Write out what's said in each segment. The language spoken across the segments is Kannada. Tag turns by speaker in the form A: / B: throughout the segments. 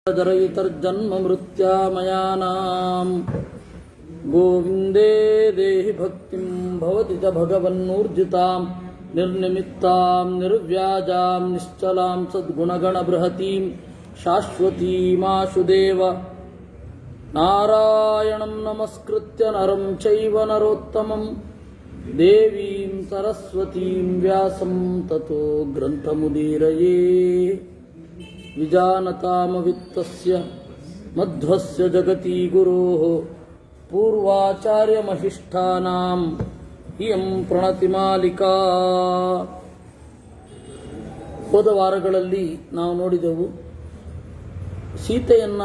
A: जरयितर्जन्म मृत्यामयानां गोविन्दे देहि भक्तिं भवति च भगवन्नूर्जितां निर्निमित्तां निर्व्याजां निश्चलां सद्गुणगणबृहतीं शाश्वतीमाशुदेव नारायणं नमस्कृत्य नरं चैव नरोत्तमं देवीं सरस्वतीं व्यासं ततो ग्रन्थमुदीरये विजानतामवित्तस्य मध्वस्य जगति गुरोः पूर्वाचार्यमहिष्ठानां इयं ಪ್ರಣತಿಮಾಲಿಕಾ. ಹೋದ ವಾರಗಳಲ್ಲಿ ನಾವು ನೋಡಿದೆವು, ಸೀತೆಯನ್ನ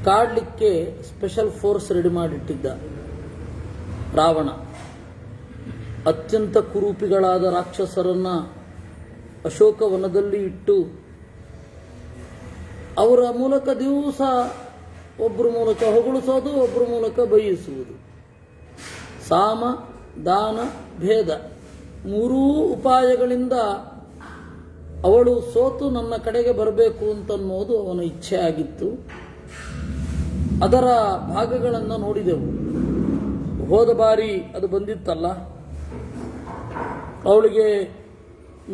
A: ಕಾಡಲಿಕ್ಕೆ ಸ್ಪೆಷಲ್ ಫೋರ್ಸ್ ರೆಡಿ ಮಾಡಿಟ್ಟಿದ್ದ ರಾವಣ. ಅತ್ಯಂತ ಕುರೂಪಿಗಳಾದ ರಾಕ್ಷಸರನ್ನ ಅಶೋಕವನದಲ್ಲಿ ಇಟ್ಟು ಅವರ ಮೂಲಕ ದಿವಸ ಒಬ್ಬರ ಮೂಲಕ ಹೊಗಳಿಸೋದು, ಒಬ್ಬರ ಮೂಲಕ ಬಯಸುವುದು. ಸಾಮ ದಾನ ಭೇದ ಮೂರೂ ಉಪಾಯಗಳಿಂದ ಅವಳು ಸೋತು ನನ್ನ ಕಡೆಗೆ ಬರಬೇಕು ಅಂತನ್ನೋದು ಅವನ ಇಚ್ಛೆ ಆಗಿತ್ತು. ಅದರ ಭಾಗಗಳನ್ನು ನೋಡಿದೆವು. ಹೋದ ಬಾರಿ ಅದು ಬಂದಿತ್ತಲ್ಲ, ಅವಳಿಗೆ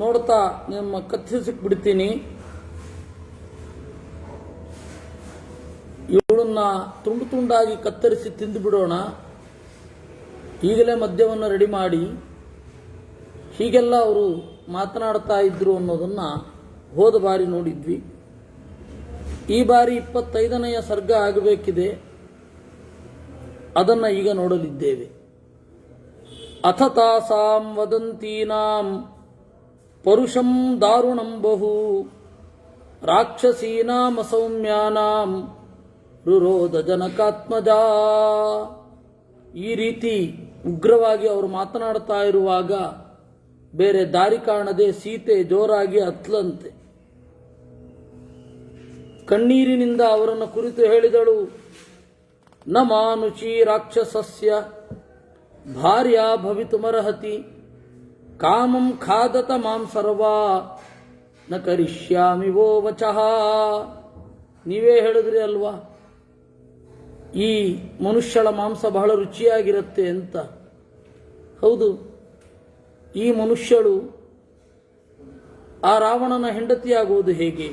A: ನೋಡ್ತಾ ನಿಮ್ಮ ಕತ್ತರಿಸಿಕ್ ಬಿಡ್ತೀನಿ, ಇವಳನ್ನ ತುಂಡು ತುಂಡಾಗಿ ಕತ್ತರಿಸಿ ತಿಂದು ಬಿಡೋಣ, ಈಗಲೇ ಮದ್ಯವನ್ನು ರೆಡಿ ಮಾಡಿ, ಹೀಗೆಲ್ಲ ಅವರು ಮಾತನಾಡ್ತಾ ಇದ್ರು ಅನ್ನೋದನ್ನ ಹೋದ ಬಾರಿ ನೋಡಿದ್ವಿ. ಈ ಬಾರಿ 25ನೆಯ ಸರ್ಗ ಆಗಬೇಕಿದೆ, ಅದನ್ನ ಈಗ ನೋಡಲಿದ್ದೇವೆ. ಅಥ ತಾಸಾಂ ವದಂತೀನಾಂ ಪರುಷಂ ದಾರುಣಂ ಬಹು ರಾಕ್ಷಸೀನಾಂ ಅಸೌಮ್ಯಾನಾಂ ರುರೋಧ ಜನಕಾತ್ಮಜಾ. ಈ ರೀತಿ ಉಗ್ರವಾಗಿ ಅವರು ಮಾತನಾಡ್ತಾ ಇರುವಾಗ ಬೇರೆ ದಾರಿ ಕಾಣದೆ ಸೀತೆ ಜೋರಾಗಿ ಅತ್ಲಂತೆ. ಕಣ್ಣೀರಿನಿಂದ ಅವರನ್ನು ಕುರಿತು ಹೇಳಿದಳು, ನ ಮಾನುಷಿ ರಾಕ್ಷಸಸ್ಯ ಭಾರ್ಯಾ ಭವಿತುಮರ್ಹತಿ ಕಾಮಂ ಖಾದತ ಮಾಂ ಸರ್ವಾ ನ ಕರಿಷ್ಯಾಮಿ ವೋ ವಚಃ. ನೀವೇ ಹೇಳಿದ್ರಿ ಅಲ್ವಾ, ಈ ಮನುಷ್ಯಳ ಮಾಂಸ ಬಹಳ ರುಚಿಯಾಗಿರುತ್ತೆ ಅಂತ. ಹೌದು, ಈ ಮನುಷ್ಯಳು ಆ ರಾವಣನ ಹೆಂಡತಿಯಾಗುವುದು ಹೇಗೆ?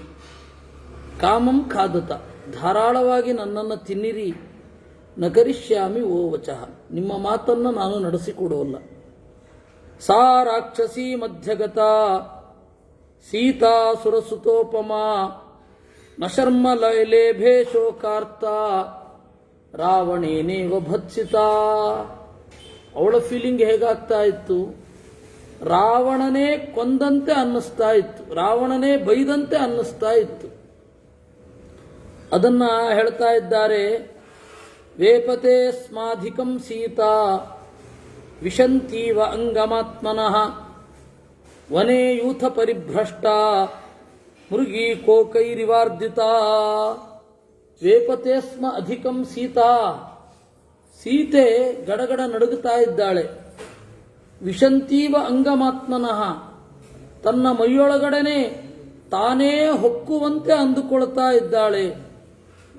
A: ಕಾಮಂ ಖಾದತ, ಧಾರಾಳವಾಗಿ ನನ್ನನ್ನು ತಿನ್ನಿರಿ, ನಕರಿಷ್ಯಾಮಿ ಓ ವಚಃ, ನಿಮ್ಮ ಮಾತನ್ನು ನಾನು ನಡೆಸಿಕೊಡೋಲ್ಲ. ಸಾ ರಾಕ್ಷಸಿ ಮಧ್ಯಗತ ಸೀತಾ ಸುರಸುತೋಪಮಾ ನ ಶರ್ಮ ಲೇಭೆ ಶೋಕಾರ್ಥ ರಾವಣೇನೇವ ಭತ್ಸಿತಾ. ಅವಳ ಫೀಲಿಂಗ್ ಹೇಗಾಗ್ತಾ ಇತ್ತು? ರಾವಣನೇ ಕೊಂದಂತೆ ಅನ್ನಿಸ್ತಾ ಇತ್ತು, ರಾವಣನೇ ಬೈದಂತೆ ಅನ್ನಿಸ್ತಾ ಇತ್ತು. ಅದನ್ನ ಹೇಳ್ತಾ ಇದ್ದಾರೆ, ವೇಪತೆ ಸ್ಮಾಧಿಕಂ ಸೀತಾ ವಿಶಂತೀವ ಅಂಗಮಾತ್ಮನಃ ವನೇ ಯೂಥ ಪರಿಭ್ರಷ್ಟ ಮೃಗಿ ಕೋಕೈರಿವಾರ್ಧಿತ. ವೇಪತೆ ಸ್ಮ ಅಧಿಕಂ ಸೀತಾ, ಸೀತೆ ಗಡಗಡ ನಡುಗುತ್ತಾ ಇದ್ದಾಳೆ. ವಿಶಂತೀವ ಅಂಗಮಾತ್ಮನಃ, ತನ್ನ ಮೈಯೊಳಗಡೆನೆ ತಾನೇ ಹೊಕ್ಕುವಂತೆ ಅಂದುಕೊಳ್ತಾ ಇದ್ದಾಳೆ.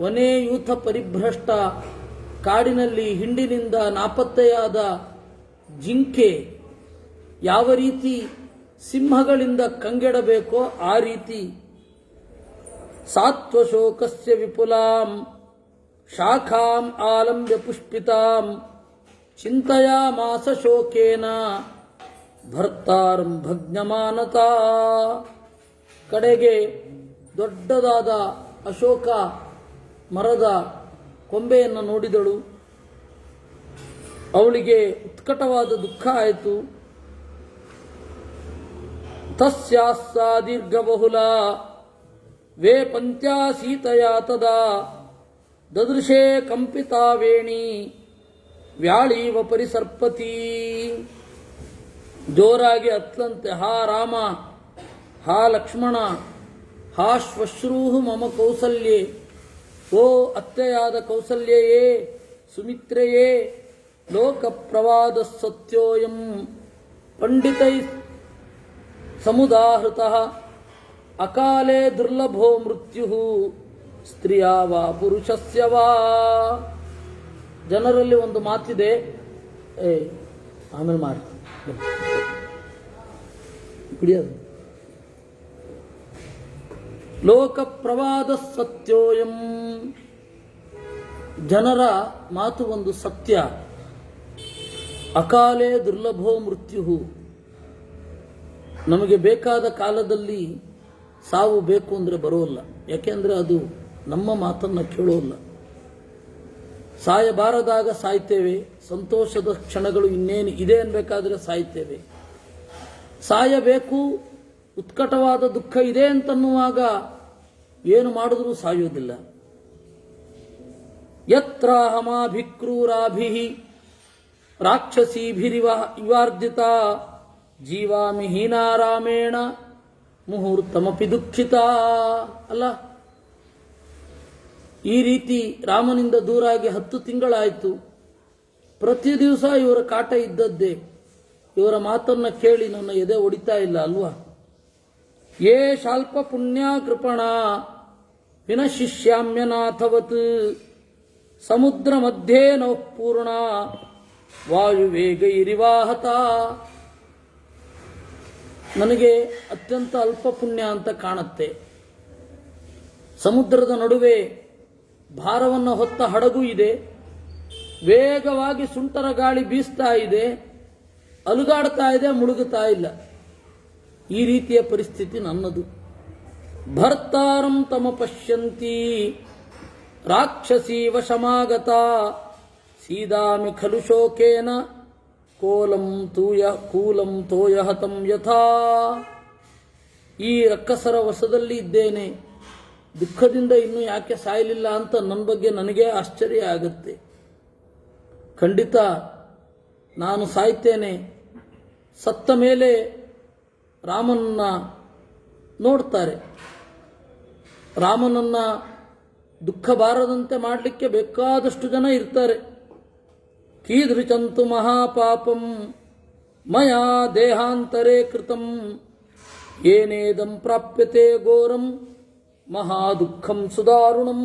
A: ವನೇ ಯೂಥ ಪರಿಭ್ರಷ್ಟ, ಕಾಡಿನಲ್ಲಿ ಹಿಂಡಿನಿಂದ ನಾಪತ್ತೆಯಾದ ಜಿಂಕೆ ಯಾವ ರೀತಿ ಸಿಂಹಗಳಿಂದ ಕಂಗೆಡಬೇಕೋ ಆ ರೀತಿ ಸಾತ್ವಶೋಕಸ್ಯ ವಿಪುಲಾಂ ಶಾಖಾಂ ಆಲಂಬ್ಯ ಪುಷ್ಪಿತಾಂ ಚಿಂತಯಾಮಾಸ ಶೋಕೇನ ಭರ್ತಾರಂ ಭಗ್ನಮಾನತಾ. ಕಡೆಗೆ ದೊಡ್ಡದಾದ ಅಶೋಕ ಮರದ ಕೊಂಬೆಯನ್ನು ನೋಡಿದಳು. ಅವಳಿಗೆ ಉತ್ಕಟವಾದ ದುಃಖ ಆಯಿತು. ತಸ್ಯಾಸ್ಸಾ ದೀರ್ಘಬಹುಲ ವೇ ಪಂತ್ಯಾ ಸೀತಯಾ ತದಾ ದದೃಶೇ ಕಂಪಿತಾ ವೇಣಿ ವ್ಯಾಳೀವ ಪರಿಸರ್ಪತಿ. ಜೋರಾಗಿ ಅತ್ಲಂತೆ, ಹಾ ರಾಮ, ಹಾ ಲಕ್ಷ್ಮಣ, ಹಾ ಶ್ವಶ್ರೂಹು ಮಮ ಕೌಸಲ್ಯೆ, ಓ ಅತ್ತೆಯಾದ ಕೌಸಲ್ಯೆಯೇ, ಸುಮಿತ್ರೆಯೇ, ಲೋಕ ಪ್ರವಾದ ಸತ್ಯೋಯಂ ಪಂಡಿತೈ ಸಮುದಾಹೃತಃ ಅಕಾಲೇ ದುರ್ಲಭೋ ಮೃತ್ಯು ಸ್ತ್ರೀಯ ವಾ ಪುರುಷಸ್ಯ ವಾ. ಜನರಲ್ಲಿ ಒಂದು ಮಾತಿದೆ, ಆಮೇಲೆ ಮಾಡಿ ಕುಡಿಯೋದು. ಲೋಕ ಪ್ರವಾದ ಸತ್ಯೋಯಂ. ಜನರ ಮಾತು ಒಂದು ಸತ್ಯ. ಅಕಾಲೇ ದುರ್ಲಭೋ ಮೃತ್ಯು. ನಮಗೆ ಬೇಕಾದ ಕಾಲದಲ್ಲಿ ಸಾವು ಬೇಕು ಅಂದರೆ ಬರೋಲ್ಲ. ಯಾಕೆಂದರೆ ಅದು ನಮ್ಮ ಮಾತನ್ನು ಕೇಳೋಲ್ಲ. ಸಾಯಬಾರದಾಗ ಸಾಯ್ತೇವೆ. ಸಂತೋಷದ ಕ್ಷಣಗಳು ಇನ್ನೇನು ಇದೆ ಅನ್ಬೇಕಾದ್ರೆ ಸಾಯ್ತೇವೆ. ಸಾಯಬೇಕು, ಉತ್ಕಟವಾದ ದುಃಖ ಇದೆ ಅಂತನ್ನುವಾಗ ಏನು ಮಾಡಿದ್ರೂ ಸಾಯೋದಿಲ್ಲ. ಯತ್ರಾಹಮಾಭಿಕ್ರೂರಾಭಿ ರಾಕ್ಷಸೀಭಿರಿವಾರ್ಜಿತ ಜೀವಾಮಿ ಹೀನಾರಾಮೇಣ ಮುಹೂರ್ತಮಪಿ ದುಃಖಿತ. ಅಲ್ಲ, ಈ ರೀತಿ ರಾಮನಿಂದ ದೂರಾಗಿ 10 ತಿಂಗಳಾಯಿತು. ಪ್ರತಿ ದಿವಸ ಇವರ ಕಾಟ ಇದ್ದದ್ದೇ. ಇವರ ಮಾತನ್ನ ಕೇಳಿ ನನ್ನ ಎದೆ ಒಡಿತಾ ಇಲ್ಲ ಅಲ್ವಾ. ಯೇ ಶಾಲ್ಪ ಪುಣ್ಯ ಕೃಪಣ ವಿನಶಿಷ್ಯಾಮ್ಯನಾಥವತ್ ಸಮುದ್ರ ಮಧ್ಯೆ ನೌಪೂರ್ಣ ವಾಯುವೇಗ ಇರಿವಾಹತ. ನನಗೆ ಅತ್ಯಂತ ಅಲ್ಪ ಪುಣ್ಯ ಅಂತ ಕಾಣುತ್ತೆ. ಸಮುದ್ರದ ನಡುವೆ ಭಾರವನ್ನು ಹೊತ್ತ ಹಡಗು ಇದೆ. ವೇಗವಾಗಿ ಸುಂಟರ ಗಾಳಿ ಬೀಸ್ತಾ ಇದೆ, ಅಲುಗಾಡ್ತಾ ಇದೆ, ಮುಳುಗುತ್ತಾ ಇಲ್ಲ. ಈ ರೀತಿಯ ಪರಿಸ್ಥಿತಿ ನನ್ನದು. ಭರ್ತಾರಂ ತಮ ಪಶ್ಯಂತಿ ರಾಕ್ಷಸಿ ವಶಮಾಗತ ಸೀದಾಮಿ ಖಲು ಶೋಕೇನ ಕೂಲಂ ತೋಯಹತಂ ಯಥಾ. ಈ ರಕ್ಕಸರ ವಶದಲ್ಲಿ ಇದ್ದೇನೆ, ದುಃಖದಿಂದ ಇನ್ನೂ ಯಾಕೆ ಸಾಯಲಿಲ್ಲ ಅಂತ ನನ್ನ ಬಗ್ಗೆ ನನಗೇ ಆಶ್ಚರ್ಯ ಆಗುತ್ತೆ. ಖಂಡಿತ ನಾನು ಸಾಯ್ತೇನೆ. ಸತ್ತ ಮೇಲೆ ರಾಮನನ್ನ ನೋಡ್ತಾರೆ. ರಾಮನನ್ನ ದುಃಖ ಬಾರದಂತೆ ಮಾಡಲಿಕ್ಕೆ ಬೇಕಾದಷ್ಟು ಜನ ಇರ್ತಾರೆ. ಕೀದೃಚಂತು ಮಹಾಪಾಪಂ ಮಯಾ ದೇಹಾಂತರೇ ಕೃತಂ ಏನೇದಂ ಪ್ರಾಪ್ಯತೆ ಘೋರಂ ಮಹಾದುಃಖಂ ಸುದಾರುಣಂ.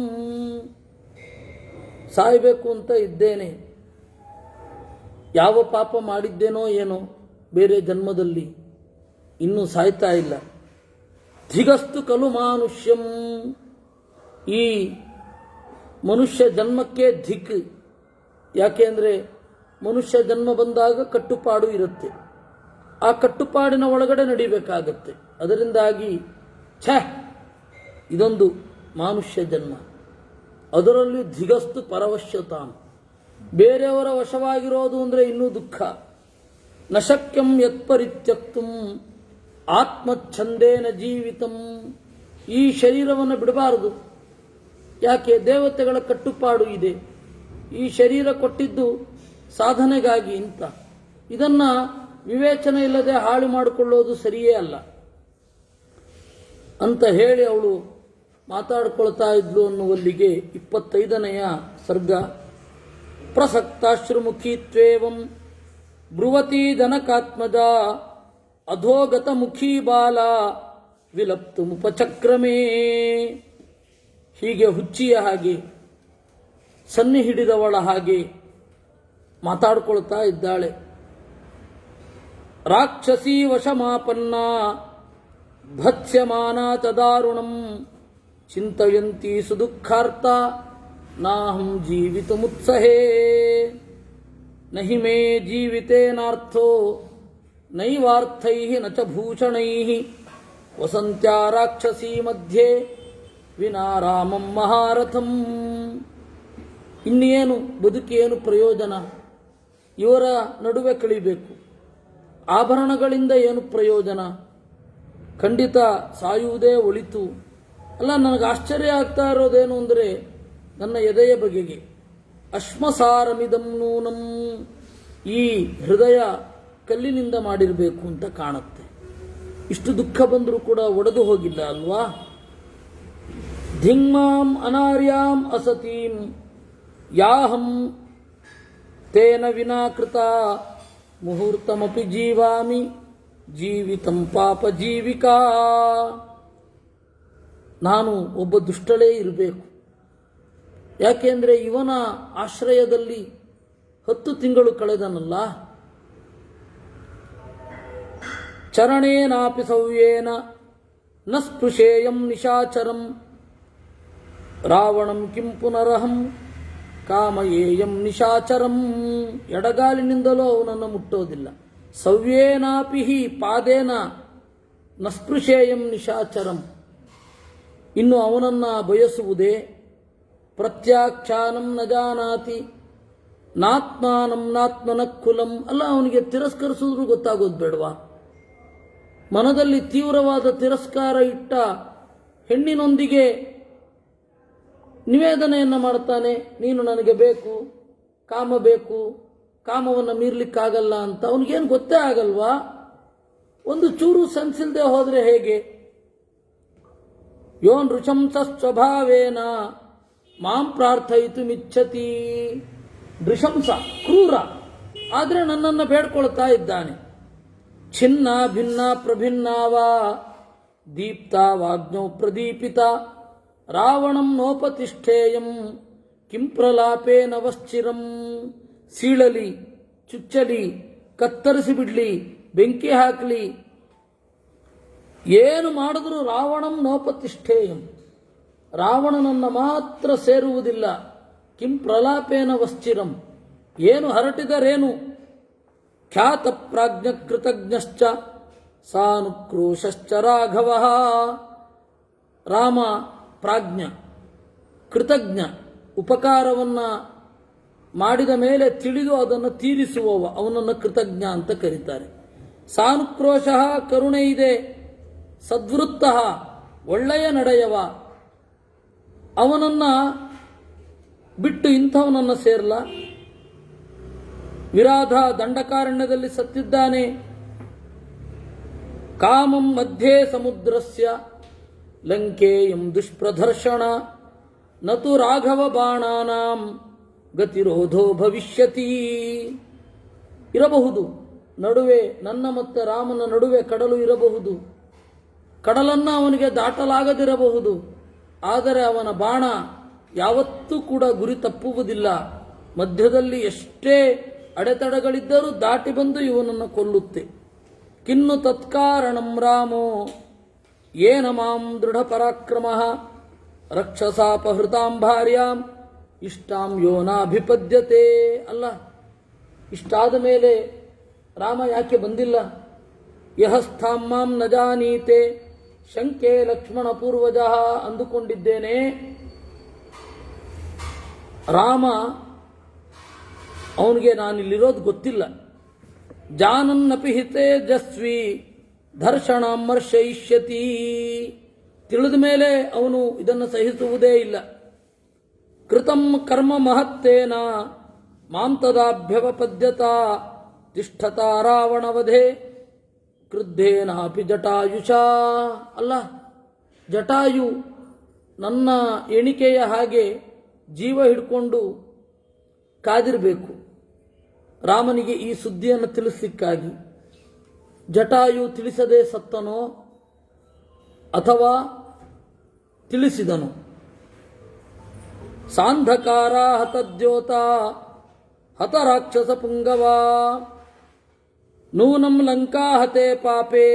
A: ಸಾಯಬೇಕು ಅಂತ ಇದ್ದೇನೆ. ಯಾವ ಪಾಪ ಮಾಡಿದ್ದೇನೋ ಏನೋ ಬೇರೆ ಜನ್ಮದಲ್ಲಿ, ಇನ್ನೂ ಸಾಯ್ತಾ ಇಲ್ಲ. ಧಿಗಸ್ತು ಕಲು ಮಾನುಷ್ಯಂ. ಈ ಮನುಷ್ಯ ಜನ್ಮಕ್ಕೆ ಧಿಕ್. ಯಾಕೆಂದರೆ ಮನುಷ್ಯ ಜನ್ಮ ಬಂದಾಗ ಕಟ್ಟುಪಾಡು ಇರುತ್ತೆ. ಆ ಕಟ್ಟುಪಾಡಿನ ಒಳಗಡೆ ನಡಿಬೇಕಾಗತ್ತೆ. ಅದರಿಂದಾಗಿ ಇದೊಂದು ಮಾನುಷ್ಯ ಜನ್ಮ. ಅದರಲ್ಲಿ ಧಿಗಸ್ತು ಪರವಶ್ಯತಾಂ. ಬೇರೆಯವರ ವಶವಾಗಿರೋದು ಅಂದರೆ ಇನ್ನೂ ದುಃಖ. ನಶಕ್ಯಂ ಯತ್ಪರಿತ್ಯಕ್ತುಂ ಆತ್ಮಚ್ಛಂದೇನ ಜೀವಿತಂ. ಈ ಶರೀರವನ್ನು ಬಿಡಬಾರದು. ಯಾಕೆ? ದೇವತೆಗಳ ಕಟ್ಟುಪಾಡು ಇದೆ. ಈ ಶರೀರ ಕೊಟ್ಟಿದ್ದು ಸಾಧನೆಗಾಗಿ ಅಂತ. ಇದನ್ನ ವಿವೇಚನೆ ಇಲ್ಲದೆ ಹಾಳು ಮಾಡಿಕೊಳ್ಳೋದು ಸರಿಯೇ ಅಲ್ಲ ಅಂತ ಹೇಳಿ ಅವಳು ಮಾತಾಡ್ಕೊಳ್ತಾ ಇದ್ಲು ಅನ್ನುವಲ್ಲಿಗೆ 25ನೆಯ ಸರ್ಗ. ಪ್ರಸಕ್ತಾಶ್ರುಮುಖೀತ್ವೇವಂ ಬ್ರುವತಿ ಜನಕಾತ್ಮಜ ಅಧೋಗತ ಮುಖೀ ಬಾಲ ವಿಲಪ್ತು ಮುಪಚಕ್ರಮೇ. ಹೀಗೆ ಹುಚ್ಚಿಯ ಹಾಗೆ, ಸನ್ನಿ ಹಿಡಿದವಳ ಹಾಗೆ ಮಾತಾಡ್ಕೊಳ್ತಾ ಇದ್ದಾಳೆ. ರಾಕ್ಷಸೀ ವಶಮಾಪನ್ನ ಭತ್ಸ್ಯಮಾನ ಚದಾರುಣಂ ಚಿಂತಯಂತಿ ಸುದುಃಖಾರ್ಥ ನಾಹಂ ಜೀವಿತುಮುತ್ಸಹೇ. ನಹಿ ಮೇ ಜೀವಿತೇನಾರ್ಥೋ ನೈವಾರ್ಥೈಃ ನ ಚ ಭೂಷಣೈಃ ವಸಂತ್ಯಾ ರಾಕ್ಷಸೀ ಮಧ್ಯೆ ವಿನಾ ರಾಮಂ ಮಹಾರಥಂ. ಇನ್ನೇನು ಬದುಕೇನು ಪ್ರಯೋಜನ? ಇವರ ನಡುವೆ ಕಳಿಬೇಕು. ಆಭರಣಗಳಿಂದ ಏನು ಪ್ರಯೋಜನ? ಖಂಡಿತ ಸಾಯುವುದೇ ಒಳಿತು. ಅಲ್ಲ, ನನಗೆ ಆಶ್ಚರ್ಯ ಆಗ್ತಾ ಇರೋದೇನು ಅಂದರೆ ನನ್ನ ಎದೆಯ ಬಗೆಗೆ. ಅಶ್ಮಸಾರಮಿದಂ ನೂನಂ. ಈ ಹೃದಯ ಕಲ್ಲಿನಿಂದ ಮಾಡಿರಬೇಕು ಅಂತ ಕಾಣುತ್ತೆ. ಇಷ್ಟು ದುಃಖ ಬಂದರೂ ಕೂಡ ಒಡೆದು ಹೋಗಿಲ್ಲ ಅಲ್ವಾ? ಧಿಂಗ್ಮಾಂ ಅನಾರ್ಯಾಂ ಅಸತೀಂ ಯಾಹಂ ತೇನ ವಿನಾಕೃತ ಮುಹೂರ್ತಮಪಿ ಜೀವಾಮಿ ಜೀವಿತಂ ಪಾಪ ಜೀವಿಕಾ. ನಾನು ಒಬ್ಬ ದುಷ್ಟಳೇ ಇರಬೇಕು. ಯಾಕೆಂದರೆ ಇವನ ಆಶ್ರಯದಲ್ಲಿ 10 ತಿಂಗಳು ಕಳೆದನಲ್ಲ. ಚರಣೇನಾಪಿ ಸವ್ಯೇನ ನ ಸ್ಪೃಶೇಯಂ ನಿಶಾಚರಂ ರಾವಣಂ ಕಿಂ ಪುನರಹಂ ಕಾಮಯೇಯಂ ನಿಶಾಚರಂ. ಎಡಗಾಲಿನಿಂದಲೂ ಅವನನ್ನು ಮುಟ್ಟೋದಿಲ್ಲ. ಸವ್ಯೇನಾಪಿ ಹಿ ಪಾದೇನ ನ ಸ್ಪೃಶೇಯಂ ನಿಶಾಚರಂ. ಇನ್ನು ಅವನನ್ನು ಬಯಸುವುದೇ. ಪ್ರತ್ಯಾಖ್ಯಾನಂ ನ ಜಾನಾತಿ ನಾತ್ಮಾನಂ ನಾತ್ಮನಕ್ಕುಲಂ. ಅಲ್ಲ, ಅವನಿಗೆ ತಿರಸ್ಕರಿಸಿದ್ರು ಗೊತ್ತಾಗೋದು ಬೇಡವಾ? ಮನದಲ್ಲಿ ತೀವ್ರವಾದ ತಿರಸ್ಕಾರ ಇಟ್ಟ ಹೆಣ್ಣಿನೊಂದಿಗೆ ನಿವೇದನೆಯನ್ನು ಮಾಡ್ತಾನೆ. ನೀನು ನನಗೆ ಬೇಕು, ಕಾಮ ಬೇಕು, ಕಾಮವನ್ನು ಮೀರ್ಲಿಕ್ಕಾಗಲ್ಲ ಅಂತ. ಅವನಿಗೇನು ಗೊತ್ತೇ ಆಗಲ್ವಾ? ಒಂದು ಚೂರು ಸೆನ್ಸಿಲ್ದೆ ಹೋದರೆ ಹೇಗೆ? ಯೋ ನೃಶಂಸ ಸ್ವಭಾವೇನ ಮಾಂ ಪ್ರಾರ್ಥಯಿತು ಮಿಚ್ಛತಿ. ನೃಶಂಸ ಕ್ರೂರ, ಆದರೆ ನನ್ನನ್ನು ಬೇಡ್ಕೊಳ್ತಾ ಇದ್ದಾನೆ. ಛಿನ್ನ ಭಿನ್ನ ಪ್ರಭಿನ್ನಾವಾ ದೀಪ್ತ ವಾಗ್ನೌ ಪ್ರದೀಪಿತ ರಾವಣಂ ನೋಪತಿಷ್ಠೇಯಂ ಕಿಂ ಪ್ರಲಾಪೇ ನವಶ್ಚಿರಂ. ಸೀಳಲಿ, ಚುಚ್ಚಲಿ, ಕತ್ತರಿಸಿ ಬಿಡ್ಲಿ, ಬೆಂಕಿ ಹಾಕಲಿ, ಏನು ಮಾಡಿದ್ರೂ ರಾವಣಂ ನೋಪತಿಷ್ಠೇಯಂ, ರಾವಣನನ್ನು ಮಾತ್ರ ಸೇರುವುದಿಲ್ಲ. ಕಿಂ ಪ್ರಲಾಪೇನ ವಶ್ಚಿರಂ, ಏನು ಹರಟಿದರೇನು. ಖ್ಯಾತ ಪ್ರಾಜ್ಞ ಕೃತಜ್ಞಶ್ಚ ಸಾನುಕ್ರೋಶಶ್ಚ ರಾಘವ. ರಾಮ ಪ್ರಾಜ್ಞ, ಕೃತಜ್ಞ, ಉಪಕಾರವನ್ನು ಮಾಡಿದ ಮೇಲೆ ತಿಳಿದು ಅದನ್ನು ತೀರಿಸುವವ, ಅವನನ್ನು ಕೃತಜ್ಞ ಅಂತ ಕರೀತಾರೆ. ಸಾನುಕ್ರೋಶ, ಕರುಣೆ ಇದೆ. ಸದ್ವೃತ್ತ, ಒಳ್ಳೆಯ ನಡೆಯವ. ಅವನನ್ನು ಬಿಟ್ಟು ಇಂಥವನನ್ನು ಸೇರಲ. ವಿರಾಧ ದಂಡಕಾರಣ್ಯದಲ್ಲಿ ಸತ್ತಿದ್ದಾನೆ. ಕಾಮಂ ಮಧ್ಯೆ ಸಮುದ್ರಸ್ಯ ಲಂಕೇಯಂ ದುಷ್ಪ್ರದರ್ಶನ ನತು ರಾಘವ ಬಾಣಾನಾಂ ಗತಿರೋಧೋ ಭವಿಷ್ಯತಿ. ಇರಬಹುದು ನಡುವೆ, ನನ್ನ ಮತ್ತು ರಾಮನ ನಡುವೆ ಕಡಲು ಇರಬಹುದು. ಕಡಲನ್ನು ಅವನಿಗೆ ದಾಟಲಾಗದಿರಬಹುದು. ಆದರೆ ಅವನ ಬಾಣ ಯಾವತ್ತೂ ಕೂಡ ಗುರಿ ತಪ್ಪುವುದಿಲ್ಲ. ಮಧ್ಯದಲ್ಲಿ ಎಷ್ಟೇ ಅಡೆತಡೆಗಳಿದ್ದರೂ ದಾಟಿ ಬಂದು ಇವನನ್ನು ಕೊಲ್ಲುತ್ತೆ. ಕಿನ್ನು ತತ್ಕಾರಣಂ ರಾಮೋ ಏನ ಮಾಂ ದೃಢ ಪರಾಕ್ರಮ ರಕ್ಷಸಾಪಹೃತಾಂ ಭಾರ್ಯಾಂ ಇಷ್ಟಾಂ ಯೋನಾಭಿಪದ್ಯತೆ. ಅಲ್ಲ, ಇಷ್ಟಾದ ಮೇಲೆ ರಾಮ ಯಾಕೆ ಬಂದಿಲ್ಲ? ಯಹಸ್ಥಾಂ ಮಾಂ ನ ಜಾನೀತೆ ಶಂಕೆ ಲಕ್ಷ್ಮಣ ಪೂರ್ವಜ ಅಂದುಕೊಂಡಿದ್ದೇನೆ. ರಾಮ ಅವನಿಗೆ ನಾನಿಲ್ಲಿರೋದು ಗೊತ್ತಿಲ್ಲ. ಜಾನನ್ನಪಿ ಹಿತೇಜಸ್ವಿ ಧರ್ಷಣಾಮರ್ಶಯಿಷ್ಯತಿ. ತಿಳಿದ ಮೇಲೆ ಅವನು ಇದನ್ನು ಸಹಿಸುವುದೇ ಇಲ್ಲ. ಕೃತಂ ಕರ್ಮ ಮಹತ್ತೇನ ಮಾಂ ತದಾಭ್ಯವಪದ್ಯತ ತಿಷ್ಠತ ರಾವಣವಧೆ ಕ್ರುದ್ಧೇನಾಪಿ ಜಟಾಯುಷ. ಅಲ್ಲ, ಜಟಾಯು ನನ್ನ ಎಣಿಕೆಯ ಹಾಗೆ ಜೀವ ಹಿಡ್ಕೊಂಡು ಕಾದಿರಬೇಕು ರಾಮನಿಗೆ ಈ ಸುದ್ದಿಯನ್ನು ತಿಳಿಸಲಿಕ್ಕಾಗಿ. ಜಟಾಯು ತಿಳಿಸದೆ ಸತ್ತನೋ ಅಥವಾ ತಿಳಿಸಿದನು? ಸಾಂಧಕಾರ ಹತದ್ಯೋತ ಹತ ರಾಕ್ಷಸ ಪುಂಗವ ನೂನಂ ಲಂಕಾ ಹತೆ ಪಾಪೆ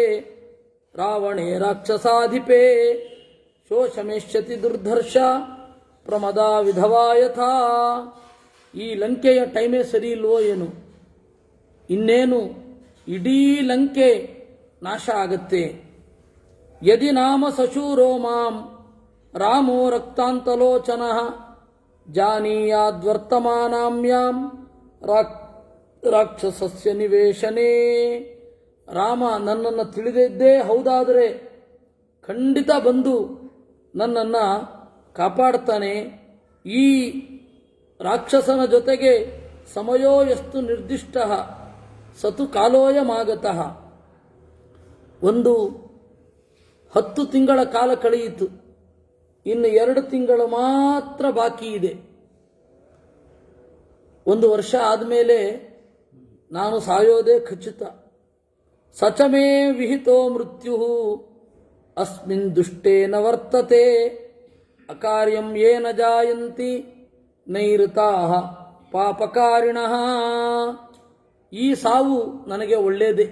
A: ರಾವಣೇ ರಾಕ್ಷಸಾಧಿಪೇ ಶೋಷಮೇಷ್ಯತಿ ದುರ್ಧರ್ಷ ಪ್ರಮದ ವಿಧವಾ ಯಥಾ. ಈ ಲಂಕೆಯ ಟೈಮೇ ಸರಿ ಇಲ್ವೋ ಏನು? ಇನ್ನೇನು ಇಡೀ ಲಂಕೆ ನಾಶ ಆಗತ್ತೆ. ಯದಿ ನಾಮ ಸಶೂರೋ ಮಾಂ ರಾಮೋ ರಕ್ತಾಂತಲೋಚನ ಜಾನೀಯಾದ್ವರ್ತಮಾನಾಮ್ಯಾಂ ರಾಕ್ಷಸಸ್ಯ ನಿವೇಶನೇ. ರಾಮ ನನ್ನನ್ನು ತಿಳಿದಿದ್ದೇ ಹೌದಾದರೆ ಖಂಡಿತ ಬಂದು ನನ್ನನ್ನು ಕಾಪಾಡ್ತಾನೆ. ಈ ರಾಕ್ಷಸನ ಜೊತೆಗೆ ಸಮಯೋ ಎಷ್ಟು ನಿರ್ದಿಷ್ಟ ಸತು ಕಾಲೋಯಮಾಗತಃ. 10 ತಿಂಗಳ ಕಾಲ ಕಳೆಯಿತು. ಇನ್ನು 2 ತಿಂಗಳು ಮಾತ್ರ ಬಾಕಿ ಇದೆ. 1 ವರ್ಷ ಆದಮೇಲೆ ನಾನು ಸಾಯೋದೇ ಖಚಿತ. ಸಚಮೇ ವಿಹಿತೋ ಮೃತ್ಯು ಅಸ್ಮಿನ್ ದುಷ್ಟೇನ ವರ್ತತೆ ಅಕಾರ್ಯಂ ಯೇನ ಜಾಯಂತಿ ನೈಋತಾಃ ಪಾಪಕಾರಿಣಃ. ಈ ಸಾವು ನನಗೆ ಒಳ್ಳೆಯದೇ.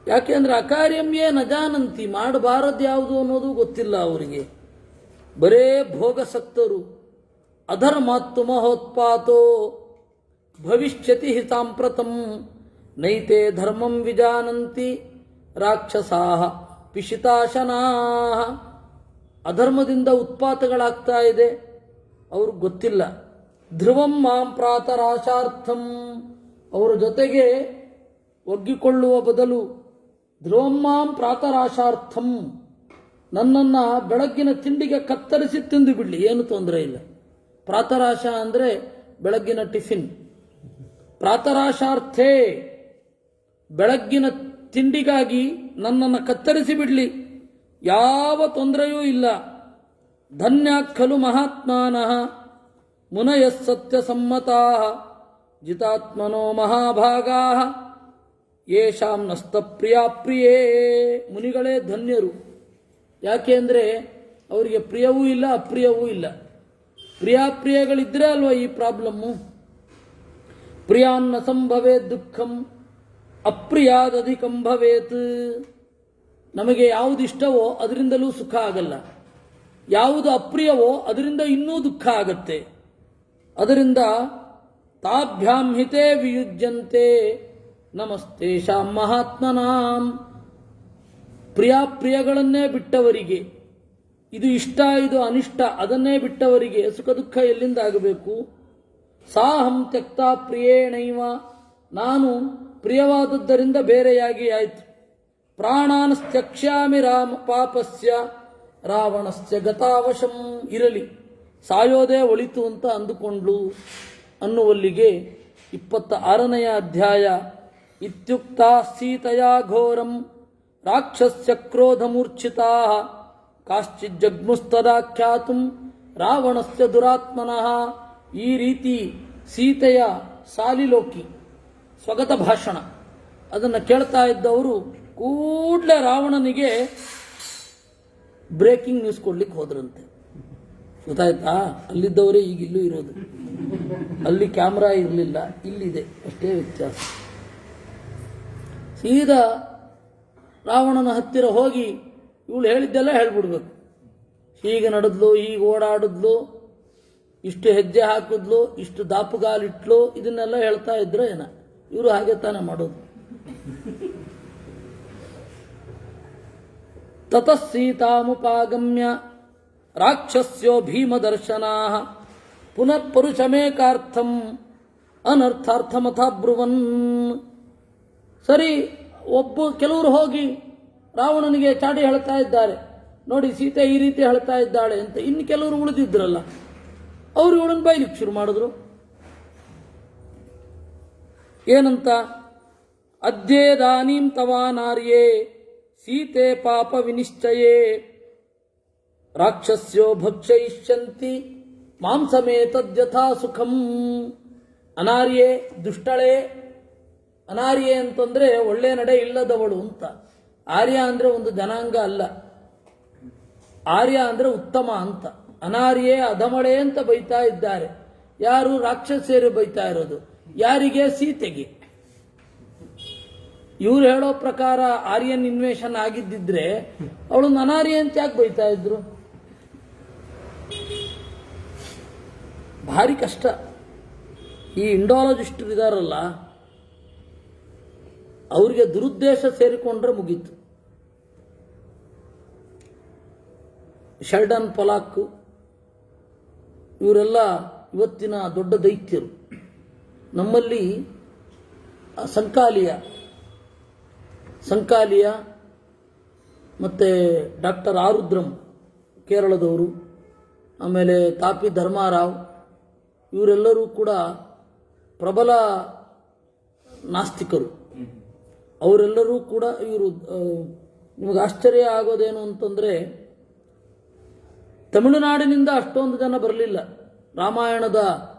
A: ಯಾಕೆಂದ್ರೆ ಅಕಾರ್ಯಂ ಯೇನ ಜಾನಂತಿ, ಮಾಡಬಾರದು ಯಾವುದು ಅನ್ನೋದು ಗೊತ್ತಿಲ್ಲ ಅವರಿಗೆ. ಬರೇ ಭೋಗಸಕ್ತರು. ಅಧರ್ಮಾತ್ತು ಮಹೋತ್ಪಾತೋ ಭವಿಷ್ಯತಿ ಹಿ ಸಾಂಪ್ರತಂ ನೈತೆ ಧರ್ಮಂ ವಿಜಾನಂತಿ ರಾಕ್ಷಸಾಹ ಪಿಶಿತಾಶನಾಹ. ಅಧರ್ಮದಿಂದ ಉತ್ಪಾತಗಳಾಗ್ತಾ ಇದೆ, ಅವ್ರಿಗೆ ಗೊತ್ತಿಲ್ಲ. ಧ್ರುವಂ ಮಾಂ ಪ್ರಾತರಾಶಾರ್ಥಂ, ಅವರ ಜೊತೆಗೆ ಒಗ್ಗಿಕೊಳ್ಳುವ ಬದಲು ಧ್ರುವಂ ಮಾಂ ಪ್ರಾತರಾಶಾರ್ಥಂ, ನನ್ನನ್ನು ಬೆಳಗ್ಗಿನ ತಿಂಡಿಗೆ ಕತ್ತರಿಸಿ ತಿಂದು ಬಿಡಲಿ, ಏನು ತೊಂದರೆ ಇಲ್ಲ. ಪ್ರಾತರಾಶ ಅಂದರೆ ಬೆಳಗ್ಗಿನ ಟಿಫಿನ್. ಪ್ರಾತರಾಶಾರ್ಥೇ, ಬೆಳಗ್ಗಿನ ತಿಂಡಿಗಾಗಿ ನನ್ನನ್ನು ಕತ್ತರಿಸಿ ಬಿಡಲಿ, ಯಾವ ತೊಂದರೆಯೂ ಇಲ್ಲ. ಧನ್ಯ ಖಲು ಮಹಾತ್ಮಾನಃ ಮುನಯಃ ಸತ್ಯಸಮ್ಮತಾಃ ಜಿತಾತ್ಮನೋ ಮಹಾಭಾಗಾಃ ಯೇಷಾಂ ನಸ್ತ ಪ್ರಿಯೇ. ಮುನಿಗಳೇ ಧನ್ಯರು. ಯಾಕೆ ಅಂದರೆ ಅವರಿಗೆ ಪ್ರಿಯವೂ ಇಲ್ಲ ಅಪ್ರಿಯವೂ ಇಲ್ಲ. ಪ್ರಿಯಾಪ್ರಿಯಗಳಿದ್ರೆ ಅಲ್ವಾ ಈ ಪ್ರಾಬ್ಲಮ್ಮು. ಪ್ರಿಯಾನ್ನ ಸಂಭವೇತ್ ದುಃಖಂ ಅಪ್ರಿಯಾದಧಿಕಂ ಭವೇತ್. ನಮಗೆ ಯಾವುದು ಇಷ್ಟವೋ ಅದರಿಂದಲೂ ಸುಖ ಆಗಲ್ಲ, ಯಾವುದು ಅಪ್ರಿಯವೋ ಅದರಿಂದ ಇನ್ನೂ ದುಃಖ ಆಗತ್ತೆ. ಅದರಿಂದ ತಾಭ್ಯಾಂ ಹಿತೇ ವಿಯುಜ್ಯಂತೆ ನಮಸ್ತೇಷಾಂ ಮಹಾತ್ಮನಾಂ. ಪ್ರಿಯಾಪ್ರಿಯಗಳನ್ನೇ ಬಿಟ್ಟವರಿಗೆ, ಇದು ಇಷ್ಟ ಇದು ಅನಿಷ್ಟ ಅದನ್ನೇ ಬಿಟ್ಟವರಿಗೆ ಸುಖ ದುಃಖ ಎಲ್ಲಿಂದ ಆಗಬೇಕು? ಸಾಹಂ ತ್ಯಕ್ತಾ ಪ್ರಿಯೇಣೈವ, ನಾನು ಪ್ರಿಯವಾದದ್ದರಿಂದ ಬೇರೆಯಾಗಿ ಆಯಿತು. ಪ್ರಾಣಾನ್ ತ್ಯಕ್ಷ್ಯಾಮಿ ಪಾಪಸ್ಯ ರಾವಣಸ್ಯ ಗತಾವಶಂ. ಇರಲಿ, ಸಾಯೋದೇ ಒಳಿತು ಅಂತ ಅಂದುಕೊಂಡ್ಲು ಅನ್ನುವಲ್ಲಿಗೆ 26ನೇ ಅಧ್ಯಾಯ. ಇತ್ಯುಕ್ತಾ ಸೀತೆಯಾ ಘೋರಂ ರಾಕ್ಷಸ್ಯ ಕ್ರೋಧಮೂರ್ಛಿತಾ ಕಾಶ್ಚಿಜ್ಜಗ್ಮುಸ್ತದಾಖ್ಯಾತುಂ ರಾವಣಸ್ಯ ದುರಾತ್ಮನಃ. ಈ ರೀತಿ ಸೀತೆಯ ಸಾಲಿಲೋಕಿ ಸ್ವಗತ ಭಾಷಣ ಅದನ್ನು ಕೇಳ್ತಾ ಇದ್ದವರು ಕೂಡಲೇ ರಾವಣನಿಗೆ ಬ್ರೇಕಿಂಗ್ ನ್ಯೂಸ್ ಕೊಡ್ಲಿಕ್ಕೆ ಹೋದ್ರಂತೆ. ಗೊತ್ತಾಯ್ತಾ? ಅಲ್ಲಿದ್ದವರೇ ಈಗ ಇಲ್ಲೂ ಇರೋದು. ಅಲ್ಲಿ ಕ್ಯಾಮ್ರಾ ಇರಲಿಲ್ಲ, ಇಲ್ಲಿದೆ, ಅಷ್ಟೇ ವ್ಯತ್ಯಾಸ. ಸೀದಾ ರಾವಣನ ಹತ್ತಿರ ಹೋಗಿ ಇವಳು ಹೇಳಿದ್ದೆಲ್ಲ ಹೇಳ್ಬಿಡ್ಬೇಕು. ಹೀಗೆ ನಡೆದ್ಲು, ಹೀಗೆ ಓಡಾಡಿದ್ಲು, ಇಷ್ಟು ಹೆಜ್ಜೆ ಹಾಕಿದ್ಲು, ಇಷ್ಟು ದಾಪುಗಾಲಿಟ್ಲು, ಇದನ್ನೆಲ್ಲ ಹೇಳ್ತಾ ಇದ್ರೆ ಏನ? ಇವರು ಹಾಗೆ ತಾನೇ ಮಾಡೋದು. ತತಃ ಸೀತಾಮುಪಾಗಮ್ಯ ರಾಕ್ಷಸ್ಯೋ ಭೀಮದರ್ಶನಾಃ ಪುನಃ ಪರುಷಮೇಕಾರ್ಥಂ ಅನರ್ಥಾರ್ಥಮಥಾಬ್ರುವನ್. ಸರಿ, ಕೆಲವರು ಹೋಗಿ ರಾವಣನಿಗೆ ಚಾಡಿ ಹೇಳ್ತಾ ಇದ್ದಾರೆ, ನೋಡಿ ಸೀತೆ ಈ ರೀತಿ ಹೇಳ್ತಾ ಇದ್ದಾಳೆ ಅಂತ. ಇನ್ನು ಕೆಲವರು ಉಳಿದಿದ್ರಲ್ಲ, ಅವರು ಇವಳನ್ನು ಬೈಲಿಕ್ಕೆ ಶುರು ಮಾಡಿದ್ರು. ಏನಂತ? ಅದ್ಯೇದಾನೀಂ ತವಾ ನಾರ್ಯೇ ಸೀತೆ ಪಾಪ ವಿನಿಶ್ಚಯೇ ರಾಕ್ಷಸ್ಯೋ ಭಕ್ಷಯಿಷ್ಯಂತಿ ಮಾಂಸಮೇತದ್ಯಥಾ ಸುಖಂ. ಅನಾರ್ಯೇ, ದುಷ್ಟಳೇ. ಅನಾರ್ಯೆ ಅಂತಂದ್ರೆ ಒಳ್ಳೆ ನಡೆ ಇಲ್ಲದವಳು ಅಂತ. ಆರ್ಯ ಅಂದ್ರೆ ಒಂದು ಜನಾಂಗ ಅಲ್ಲ, ಆರ್ಯ ಅಂದ್ರೆ ಉತ್ತಮ ಅಂತ. ಅನಾರ್ಯೆ, ಅಧಮಳೆ ಅಂತ ಬೈತಾ ಇದ್ದಾರೆ. ಯಾರು? ರಾಕ್ಷಸೇರು ಬೈತಾ ಇರೋದು. ಯಾರಿಗೆ? ಸೀತೆಗೆ. ಇವ್ರು ಹೇಳೋ ಪ್ರಕಾರ ಆರ್ಯನ್ ಇನ್ವೇಷನ್ ಆಗಿದ್ದಿದ್ರೆ ಅವಳು ಅನಾರ್ಯ ಅಂತ ಯಾಕೆ ಬೈತಾ ಇದ್ರು? ಭಾರಿ ಕಷ್ಟ. ಈ ಇಂಡಾಲಜಿಸ್ಟರು ಇದಾರಲ್ಲ, ಅವರಿಗೆ ದುರುದ್ದೇಶ ಸೇರಿಕೊಂಡ್ರೆ ಮುಗೀತು. ಶೆಲ್ಡನ್ ಪೊಲಾಕ್ ಇವರೆಲ್ಲ ಇವತ್ತಿನ ದೊಡ್ಡ ದೈತ್ಯರು. ನಮ್ಮಲ್ಲಿ ಸಂಕಾಲಿಯ ಮತ್ತು ಡಾಕ್ಟರ್ ಆರುದ್ರಂ ಕೇರಳದವರು, ಆಮೇಲೆ ತಾಪಿ ಧರ್ಮಾರಾವ್, ಇವರೆಲ್ಲರೂ ಕೂಡ ಪ್ರಬಲ ನಾಸ್ತಿಕರು. ಅವರೆಲ್ಲರೂ ಕೂಡ ಇವರು, ನಿಮಗೆ ಆಶ್ಚರ್ಯ ಆಗೋದೇನು ಅಂತಂದರೆ, ತಮಿಳುನಾಡಿನಿಂದ ಅಷ್ಟೊಂದು ಜನ ಬರಲಿಲ್ಲ ರಾಮಾಯಣದ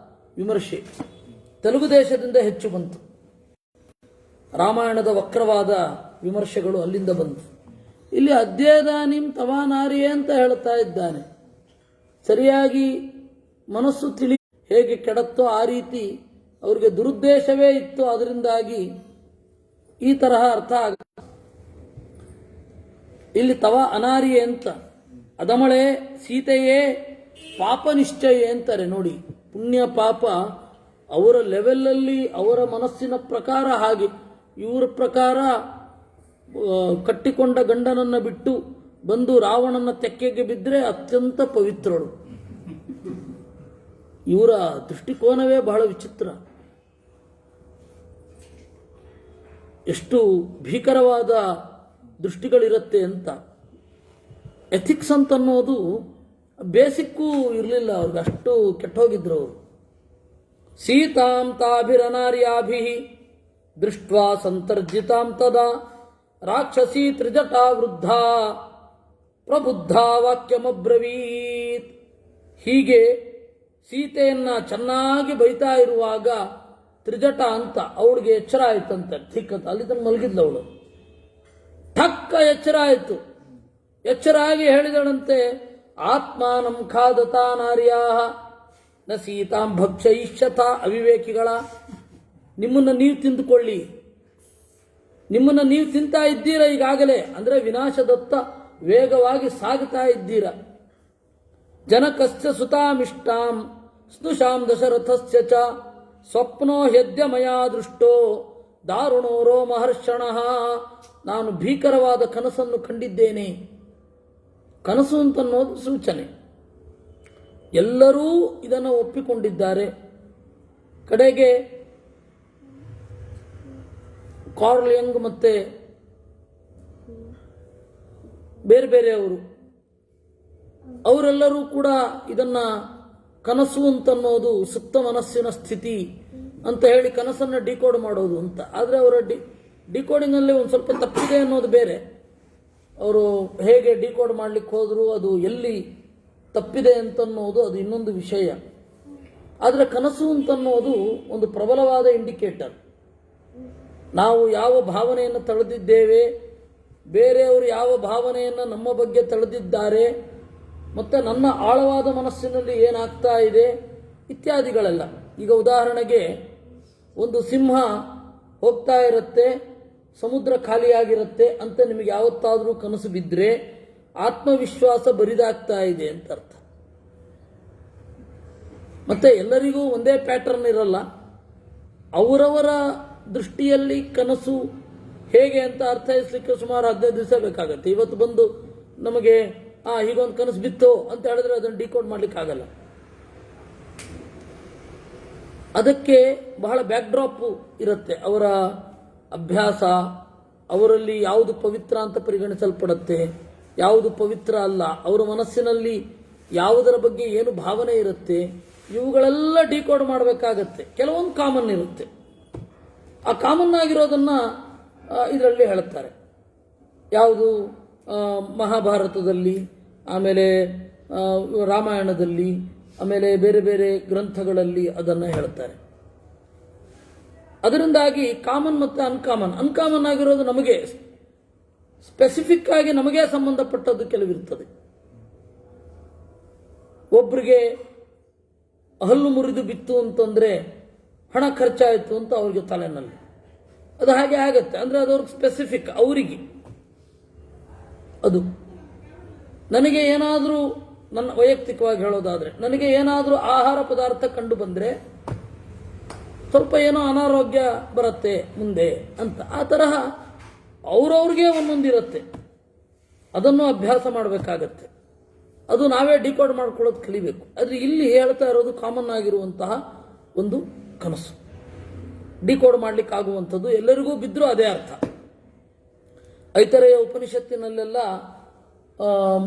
A: ವಿಮರ್ಶೆ. ತೆಲುಗು ದೇಶದಿಂದ ಹೆಚ್ಚು ಬಂತು. ರಾಮಾಯಣದ ವಕ್ರವಾದ ವಿಮರ್ಶೆಗಳು ಅಲ್ಲಿಂದ ಬಂತು. ಇಲ್ಲಿ ಅದ್ಯೇದಾನಿಂ ತವಾನಾರಿಯೇ ಅಂತ ಹೇಳ್ತಾ ಇದ್ದಾನೆ. ಸರಿಯಾಗಿ ಮನಸ್ಸು ಹೇಗೆ ಕೆಡತ್ತೋ ಆ ರೀತಿ ಅವರಿಗೆ ದುರುದ್ದೇಶವೇ ಇತ್ತು. ಅದರಿಂದಾಗಿ ಈ ತರಹ ಅರ್ಥ ಆಗ. ಇಲ್ಲಿ ತವ ಅನಾರಿಯೇ ಅಂತ, ಅದಮಳೆ ಸೀತೆಯೇ ಪಾಪ ನಿಶ್ಚಯ ಅಂತಾರೆ ನೋಡಿ. ಪುಣ್ಯ ಪಾಪ ಅವರ ಲೆವೆಲಲ್ಲಿ ಅವರ ಮನಸ್ಸಿನ ಪ್ರಕಾರ ಹಾಗೆ. ಇವರ ಪ್ರಕಾರ ಕಟ್ಟಿಕೊಂಡ ಗಂಡನನ್ನ ಬಿಟ್ಟು ಬಂದು ರಾವಣನ ತೆಕ್ಕೆಗೆ ಬಿದ್ದರೆ ಅತ್ಯಂತ ಪವಿತ್ರಳು. ಇವರ ದೃಷ್ಟಿಕೋನವೇ ಬಹಳ ವಿಚಿತ್ರ. ಎಷ್ಟು ಭೀಕರವಾದ ದೃಷ್ಟಿಗಳಿರುತ್ತೆ ಅಂತ. ಎಥಿಕ್ಸ್ ಅಂತನ್ನೋದು ಬೇಸಿಕ್ಕೂ ಇರಲಿಲ್ಲ ಅವ್ರಿಗೆ, ಅಷ್ಟು ಕೆಟ್ಟೋಗಿದ್ರು ಅವರು. ಸೀತಾಂ ತಾಭಿರನಾರ್ಯಾಭಿ ದೃಷ್ಟ್ವಾ ಸಂತರ್ಜಿತಾಂ ತದಾ ರಾಕ್ಷಸೀ ತ್ರಿಜಟಾ ವೃದ್ಧ ಪ್ರಬುದ್ಧ ವಾಕ್ಯಮಬ್ರವೀತ್. ಹೀಗೆ ಸೀತೆಯನ್ನ ಚೆನ್ನಾಗಿ ಬೈತಾ ಇರುವಾಗ ತ್ರಿಜಟ ಅಂತ ಅವಳಿಗೆ ಎಚ್ಚರ ಆಯ್ತಂತೆ. ಥಿಕ್ಕಂತ ಅಲ್ಲಿ ತನಕ ಮಲಗಿದ್ಲು ಅವಳು. ಠಕ್ಕ ಎಚ್ಚರ ಆಯಿತು. ಎಚ್ಚರ ಆಗಿ ಹೇಳಿದಳಂತೆ, ಆತ್ಮಾನಂ ಖಾದತಾ ನಾರ್ಯಾ ನ ಸೀತಾಂ ಭಕ್ಷಯಿಷ್ಯಥ. ಅವಿವೇಕಿಗಳ, ನಿಮ್ಮನ್ನು ನೀವು ತಿಂದುಕೊಳ್ಳಿ. ನಿಮ್ಮನ್ನು ನೀವು ತಿಂತಾ ಇದ್ದೀರಾ ಈಗಾಗಲೇ, ಅಂದರೆ ವಿನಾಶದತ್ತ ವೇಗವಾಗಿ ಸಾಗುತ್ತಾ ಇದ್ದೀರಾ. ಜನಕಸ್ಯ ಸುತಾಮಿಷ್ಟಾಂ ಸ್ನುಷಾಂ ದಶರಥಸ್ಯ ಚ ಸ್ವಪ್ನೋ ಹ್ಯದ್ಯ ಮಯಾ ದೃಷ್ಟೋ ದಾರುಣೋ ರೋಮಹರ್ಷಣಃ. ನಾನು ಭೀಕರವಾದ ಕನಸನ್ನು ಕಂಡಿದ್ದೇನೆ. ಕನಸು ಅಂತನ್ನೋದು ಸೂಚನೆ. ಎಲ್ಲರೂ ಇದನ್ನು ಒಪ್ಪಿಕೊಂಡಿದ್ದಾರೆ. ಕಡೆಗೆ ಕಾರ್ಲ್ ಯಂಗ್ ಮತ್ತೆ ಬೇರೆ ಬೇರೆಯವರು ಅವರೆಲ್ಲರೂ ಕೂಡ ಇದನ್ನ ಕನಸು ಅಂತನ್ನೋದು ಸುಪ್ತ ಮನಸ್ಸಿನ ಸ್ಥಿತಿ ಅಂತ ಹೇಳಿ ಕನಸನ್ನು ಡಿಕೋಡ್ ಮಾಡೋದು ಅಂತ. ಆದರೆ ಅವರ ಡಿಕೋಡಿಂಗಲ್ಲಿ ಒಂದು ಸ್ವಲ್ಪ ತಪ್ಪಿದೆ ಅನ್ನೋದು ಬೇರೆ. ಅವರು ಹೇಗೆ ಡಿಕೋಡ್ ಮಾಡಲಿಕ್ಕೆ ಹೋದರೂ ಅದು ಎಲ್ಲಿ ತಪ್ಪಿದೆ ಅಂತನ್ನೋದು ಅದು ಇನ್ನೊಂದು ವಿಷಯ. ಆದರೆ ಕನಸು ಅಂತನ್ನೋದು ಒಂದು ಪ್ರಬಲವಾದ ಇಂಡಿಕೇಟರ್. ನಾವು ಯಾವ ಭಾವನೆಯನ್ನು ತಳೆದಿದ್ದೇವೆ, ಬೇರೆಯವರು ಯಾವ ಭಾವನೆಯನ್ನು ನಮ್ಮ ಬಗ್ಗೆ ತಳೆದಿದ್ದಾರೆ, ಮತ್ತು ನನ್ನ ಆಳವಾದ ಮನಸ್ಸಿನಲ್ಲಿ ಏನಾಗ್ತಾ ಇದೆ ಇತ್ಯಾದಿಗಳೆಲ್ಲ. ಈಗ ಉದಾಹರಣೆಗೆ ಒಂದು ಸಿಂಹ ಹೋಗ್ತಾ ಇರುತ್ತೆ, ಸಮುದ್ರ ಖಾಲಿಯಾಗಿರುತ್ತೆ ಅಂತ ನಿಮಗೆ ಯಾವತ್ತಾದರೂ ಕನಸು ಬಿದ್ದರೆ ಆತ್ಮವಿಶ್ವಾಸ ಬರಿದಾಗ್ತಾ ಇದೆ ಅಂತ ಅರ್ಥ. ಮತ್ತೆ ಎಲ್ಲರಿಗೂ ಒಂದೇ ಪ್ಯಾಟರ್ನ್ ಇರಲ್ಲ. ಅವರವರ ದೃಷ್ಟಿಯಲ್ಲಿ ಕನಸು ಹೇಗೆ ಅಂತ ಅರ್ಥೈಸಲಿಕ್ಕೆ ಸುಮಾರು 15 ದಿವಸ ಬೇಕಾಗತ್ತೆ. ಇವತ್ತು ಬಂದು ನಮಗೆ ಹೀಗೊಂದು ಕನಸು ಬಿತ್ತು ಅಂತ ಹೇಳಿದ್ರೆ ಅದನ್ನು ಡಿಕೋಡ್ ಮಾಡ್ಲಿಕ್ಕೆ ಆಗಲ್ಲ. ಅದಕ್ಕೆ ಬಹಳ ಬ್ಯಾಕ್ಡ್ರಾಪ್ ಇರುತ್ತೆ. ಅವರ ಅಭ್ಯಾಸ, ಅವರಲ್ಲಿ ಯಾವುದು ಪವಿತ್ರ ಅಂತ ಪರಿಗಣಿಸಲ್ಪಡುತ್ತೆ, ಯಾವುದು ಪವಿತ್ರ ಅಲ್ಲ, ಅವರ ಮನಸ್ಸಿನಲ್ಲಿ ಯಾವುದರ ಬಗ್ಗೆ ಏನು ಭಾವನೆ ಇರುತ್ತೆ, ಇವುಗಳೆಲ್ಲ ಡಿಕೋಡ್ ಮಾಡಬೇಕಾಗತ್ತೆ. ಕೆಲವೊಂದು ಕಾಮನ್ ಇರುತ್ತೆ. ಆ ಕಾಮನ್ ಆಗಿರೋದನ್ನ ಇದರಲ್ಲಿ ಹೇಳುತ್ತಾರೆ. ಯಾವುದು ಮಹಾಭಾರತದಲ್ಲಿ, ಆಮೇಲೆ ರಾಮಾಯಣದಲ್ಲಿ, ಆಮೇಲೆ ಬೇರೆ ಬೇರೆ ಗ್ರಂಥಗಳಲ್ಲಿ ಅದನ್ನು ಹೇಳುತ್ತಾರೆ. ಅದರಿಂದಾಗಿ ಕಾಮನ್ ಮತ್ತು ಅನ್ಕಾಮನ್ ಆಗಿರೋದು ನಮಗೆ ಸ್ಪೆಸಿಫಿಕ್ ಆಗಿ ನಮಗೆ ಸಂಬಂಧಪಟ್ಟದ್ದು ಕೆಲವಿರ್ತದೆ. ಒಬ್ಬರಿಗೆ ಹಲ್ಲು ಮುರಿದು ಬಿತ್ತು ಅಂತಂದ್ರೆ ಹಣ ಖರ್ಚಾಯಿತು ಅಂತ ಅವ್ರಿಗೆ ತಲೆನಲ್ಲಿ ಅದು ಹಾಗೆ ಆಗತ್ತೆ. ಅಂದ್ರೆ ಅದು ಅವ್ರಿಗೆ ಸ್ಪೆಸಿಫಿಕ್, ಅವರಿಗೆ ಅದು. ನನಗೆ ಏನಾದರೂ, ನನ್ನ ವೈಯಕ್ತಿಕವಾಗಿ ಹೇಳೋದಾದ್ರೆ, ನನಗೆ ಏನಾದರೂ ಆಹಾರ ಪದಾರ್ಥ ಕಂಡು ಬಂದರೆ ಸ್ವಲ್ಪ ಏನೋ ಅನಾರೋಗ್ಯ ಬರುತ್ತೆ ಮುಂದೆ ಅಂತ. ಆ ತರಹ ಅವ್ರವ್ರಿಗೆ ಒಂದೊಂದಿರುತ್ತೆ. ಅದನ್ನು ಅಭ್ಯಾಸ ಮಾಡಬೇಕಾಗತ್ತೆ. ಅದು ನಾವೇ ಡಿಕೋಡ್ ಮಾಡ್ಕೊಳ್ಳೋದು ಕಲಿಬೇಕು. ಆದರೆ ಇಲ್ಲಿ ಹೇಳ್ತಾ ಇರೋದು ಕಾಮನ್ ಆಗಿರುವಂತಹ ಒಂದು ಕನಸು, ಡಿಕೋಡ್ ಮಾಡಲಿಕ್ಕಾಗುವಂಥದ್ದು. ಎಲ್ಲರಿಗೂ ಬಿದ್ದರೂ ಅದೇ ಅರ್ಥ. ಐತರೆಯ ಉಪನಿಷತ್ತಿನಲ್ಲೆಲ್ಲ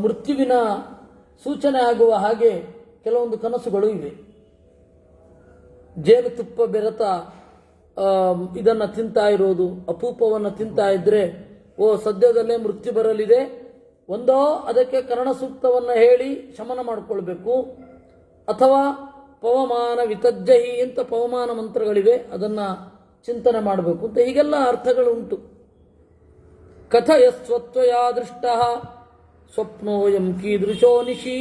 A: ಮೃತ್ಯುವಿನ ಸೂಚನೆ ಆಗುವ ಹಾಗೆ ಕೆಲವೊಂದು ಕನಸುಗಳು ಇವೆ. ಜೇನುತುಪ್ಪ ಬೆರೆತ ಇದನ್ನು ತಿಂತಾ ಇರೋದು, ಅಪೂಪವನ್ನು ತಿಂತಾ ಇದ್ರೆ ಸದ್ಯದಲ್ಲೇ ಮೃತ್ಯು ಬರಲಿದೆ, ಒಂದೋ ಅದಕ್ಕೆ ಕರ್ಣ ಸೂಕ್ತವನ್ನು ಹೇಳಿ ಶಮನ ಮಾಡಿಕೊಳ್ಬೇಕು, ಅಥವಾ ಪವಮಾನ ವಿತಜ್ಜಹಿ ಅಂತ ಪವಮಾನ ಮಂತ್ರಗಳಿವೆ, ಅದನ್ನು ಚಿಂತನೆ ಮಾಡಬೇಕು ಅಂತ. ಹೀಗೆಲ್ಲ ಅರ್ಥಗಳು ಉಂಟು. ಕಥಯಸ್ವತ್ವಯಾ ದೃಷ್ಟಃ ಸ್ವಪ್ನೋಯಂ ಕೀದೃಶೋ ನಿಶಿ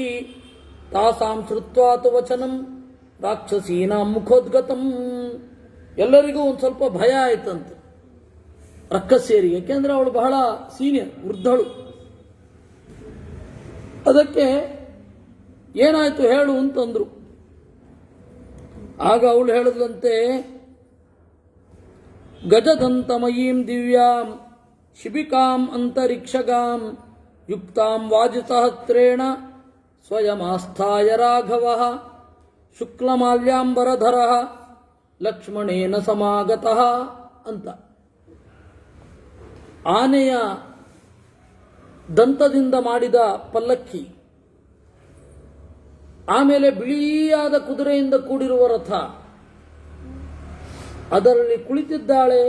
A: ತಾಸಾಂ ಶ್ರುತ್ವಾತು ವಚನಂ ರಾಕ್ಷಸೀನಾಂ ಮುಖೋದ್ಗತಂ. ಎಲ್ಲರಿಗೂ ಒಂದು ಸ್ವಲ್ಪ ಭಯ ಆಯ್ತಂತೆ ರಕ್ಕಸಿಯರಿಗೆ, ಯಾಕೆಂದ್ರೆ ಅವಳು ಬಹಳ ಸೀನಿಯರ್, ವೃದ್ಧಳು. ಅದಕ್ಕೆ ಏನಾಯ್ತು ಹೇಳು ಅಂತಂದ್ರು. ಆಗ ಅವಳು ಹೇಳಿದ್ಲಂತೆ, ಗಜದಂತಮಯೀಂ ದಿವ್ಯಾಂ ಶಿಬಿಕಾಂ ಅಂತರಿಕ್ಷಗಾಂ ಯುಕ್ತಾಂ ವಾಜಿಸಹಸ್ರೇಣ ಸ್ವಯಮಾಸ್ಥಾಯ ರಾಘವಃ ಶುಕ್ಲಮಾಲ್ಯಾಂಬರಧರಃ ಲಕ್ಷ್ಮಣೇನ ಸಮಾಗತಃ ಅಂತ. ಆನೆಯ ದಂತದಿಂದ ಮಾಡಿದ ಪಲ್ಲಕ್ಕಿ, ಆಮೇಲೆ ಬಿಳಿಯಾದ ಕುದುರೆಯಿಂದ ಕೂಡಿರುವ ರಥ, ಅದರಲ್ಲಿ ಕುಳಿತಿದ್ದಾಳೆ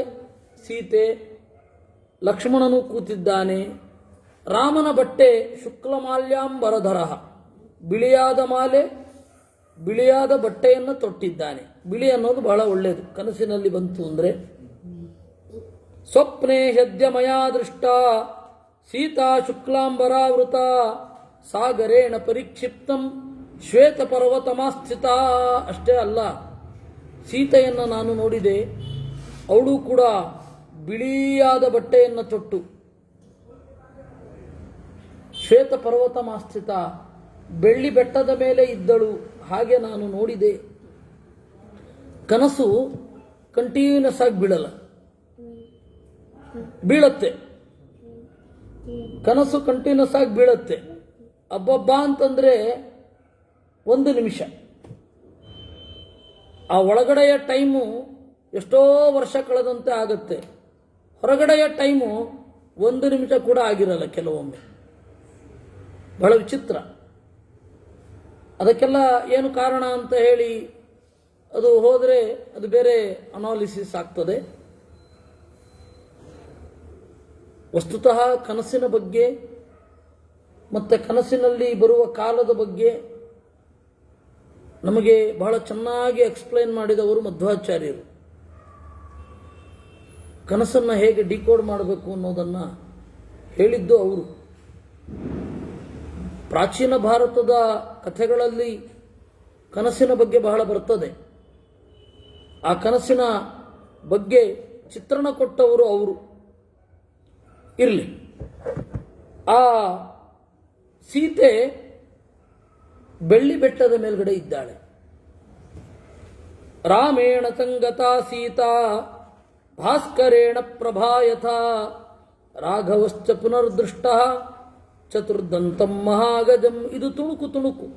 A: ಸೀತೆ, ಲಕ್ಷ್ಮಣನು ಕೂತಿದ್ದಾನೆ. ರಾಮನ ಬಟ್ಟೆ ಶುಕ್ಲಮಾಲ್ಯಾಂಬರಧರ, ಬಿಳಿಯಾದ ಮಾಲೆ, ಬಿಳಿಯಾದ ಬಟ್ಟೆಯನ್ನು ತೊಟ್ಟಿದ್ದಾನೆ. ಬಿಳಿ ಅನ್ನೋದು ಬಹಳ ಒಳ್ಳೆಯದು, ಕನಸಿನಲ್ಲಿ ಬಂತು ಅಂದರೆ. ಸ್ವಪ್ನೆ ಹ್ಯದ್ಯಮಯಾ ದೃಷ್ಟ ಸೀತಾ ಶುಕ್ಲಾಂಬರಾವೃತ ಸಾಗರೇಣ ಪರಿಕ್ಷಿಪ್ತಂ ಶ್ವೇತ ಪರ್ವತಮಾಸ್ಥಿತ. ಅಷ್ಟೇ ಅಲ್ಲ, ಸೀತೆಯನ್ನು ನಾನು ನೋಡಿದೆ, ಅವಳು ಕೂಡ ಬಿಳಿಯಾದ ಬಟ್ಟೆಯನ್ನು ತೊಟ್ಟು ಶ್ವೇತ ಪರ್ವತಮಾಸ್ಥಿತ, ಬೆಳ್ಳಿ ಬೆಟ್ಟದ ಮೇಲೆ ಇದ್ದಳು, ಹಾಗೆ ನಾನು ನೋಡಿದೆ. ಕನಸು ಕಂಟಿನ್ಯೂಸ್ ಆಗಿ ಬೀಳತ್ತೆ, ಕನಸು ಕಂಟಿನ್ಯೂಸ್ ಆಗಿ ಬೀಳತ್ತೆ. ಅಬ್ಬಬ್ಬಾ ಅಂತಂದ್ರೆ 1 ನಿಮಿಷ, ಆ ಒಳಗಡೆಯ ಟೈಮು ಎಷ್ಟೋ ವರ್ಷ ಕಳೆದಂತೆ ಆಗುತ್ತೆ, ಹೊರಗಡೆಯ ಟೈಮು 1 ನಿಮಿಷ ಕೂಡ ಆಗಿರಲ್ಲ ಕೆಲವೊಮ್ಮೆ. ಬಹಳ ವಿಚಿತ್ರ. ಅದಕ್ಕೆಲ್ಲ ಏನು ಕಾರಣ ಅಂತ ಹೇಳಿ ಅದು ಹೋದರೆ ಅದು ಬೇರೆ ಅನಾಲಿಸಿಸ್ ಆಗ್ತದೆ. ವಸ್ತುತಃ ಕನಸಿನ ಬಗ್ಗೆ ಮತ್ತು ಕನಸಿನಲ್ಲಿ ಬರುವ ಕಾಲದ ಬಗ್ಗೆ ನಮಗೆ ಬಹಳ ಚೆನ್ನಾಗಿ ಎಕ್ಸ್ಪ್ಲೈನ್ ಮಾಡಿದವರು ಮಧ್ವಾಚಾರ್ಯರು. ಕನಸನ್ನು ಹೇಗೆ ಡಿಕೋಡ್ ಮಾಡಬೇಕು ಅನ್ನೋದನ್ನು ಹೇಳಿದ್ದು ಅವರು. ಪ್ರಾಚೀನ ಭಾರತದ ಕಥೆಗಳಲ್ಲಿ ಕನಸಿನ ಬಗ್ಗೆ ಬಹಳ ಬರ್ತದೆ. ಆ ಕನಸಿನ ಬಗ್ಗೆ ಚಿತ್ರಣ ಕೊಟ್ಟವರು ಅವರು. ಇರಲಿ, ಆ ಸೀತೆ ಬೆಳ್ಳಿ ಬೆಟ್ಟದ ಮೇಲ್ಗಡೆ ಇದ್ದಾಳೆ. ರಾಮೇಣ ಸಂಗತಾ ಸೀತಾ ಭಾಸ್ಕರೇಣ ಪ್ರಭಾಯಥ ರಾಘವಶ್ಚ ಪುನರ್ದೃಷ್ಟ ಚತುರ್ದಂತಂ ಮಹಾಗಜಂ. ಇದು ತುಣುಕು,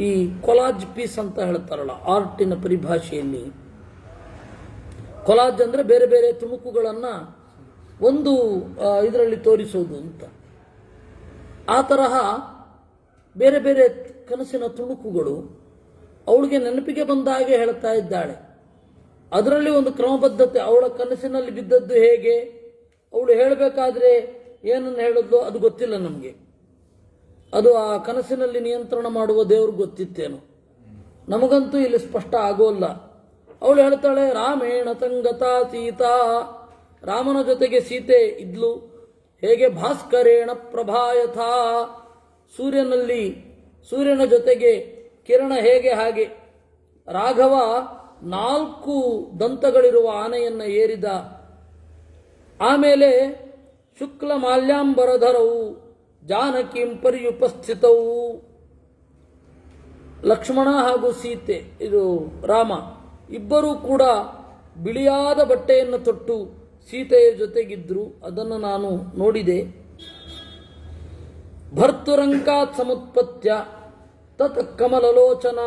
A: ಈ ಕೊಲಾಜ್ ಪೀಸ್ ಅಂತ ಹೇಳ್ತಾರಲ್ಲ ಆರ್ಟಿನ ಪರಿಭಾಷೆಯಲ್ಲಿ. ಕೊಲಾಜ್ ಅಂದರೆ ಬೇರೆ ಬೇರೆ ತುಣುಕುಗಳನ್ನು ಒಂದು ಇದರಲ್ಲಿ ತೋರಿಸೋದು ಅಂತ. ಆ ತರಹ ಬೇರೆ ಬೇರೆ ಕನಸಿನ ತುಣುಕುಗಳು ಅವಳಿಗೆ ನೆನಪಿಗೆ ಬಂದ ಹಾಗೆ ಹೇಳ್ತಾ ಇದ್ದಾಳೆ. ಅದರಲ್ಲಿ ಒಂದು ಕ್ರಮಬದ್ಧತೆ. ಅವಳ ಕನಸಿನಲ್ಲಿ ಬಿದ್ದದ್ದು ಹೇಗೆ, ಅವಳು ಹೇಳಬೇಕಾದ್ರೆ ಏನನ್ನು ಹೇಳಿದ್ಲು ಅದು ಗೊತ್ತಿಲ್ಲ ನಮಗೆ. ಅದು ಆ ಕನಸಿನಲ್ಲಿ ನಿಯಂತ್ರಣ ಮಾಡುವ ದೇವ್ರಿಗೆ ಗೊತ್ತಿತ್ತೇನು, ನಮಗಂತೂ ಇಲ್ಲಿ ಸ್ಪಷ್ಟ ಆಗೋಲ್ಲ. ಅವಳು ಹೇಳ್ತಾಳೆ, ರಾಮೇಣ ತಂಗತಾ ಸೀತಾ, ರಾಮನ ಜೊತೆಗೆ ಸೀತೆ ಇದ್ಲು. ಹೇಗೆ ಭಾಸ್ಕರೇಣ ಪ್ರಭಾಯಥ, ಸೂರ್ಯನ ಜೊತೆಗೆ ಕಿರಣ ಹೇಗೆ ಹಾಗೆ. ರಾಘವ 4 ದಂತಗಳಿರುವ ಆನೆಯನ್ನು ಏರಿದ. ಆಮೇಲೆ ಶುಕ್ಲ ಮಾಲ್ಯಾಂಬರಧರವು ಜಾನಕೀಂ ಪರ್ಯುಪಸ್ಥಿತವು. ಲಕ್ಷ್ಮಣ ಹಾಗೂ ಸೀತೆ, ಇದು ರಾಮ, ಇಬ್ಬರೂ ಕೂಡ ಬಿಳಿಯಾದ ಬಟ್ಟೆಯನ್ನು ತೊಟ್ಟು ಸೀತೆಯ ಜೊತೆಗಿದ್ರು. ಅದನ್ನು ನಾನು ನೋಡಿದೆ. ಭರ್ತುರಂಕಾತ್ ಸಮುತ್ಪತ್ಯ ತತ್ ಕಮಲಲೋಚನ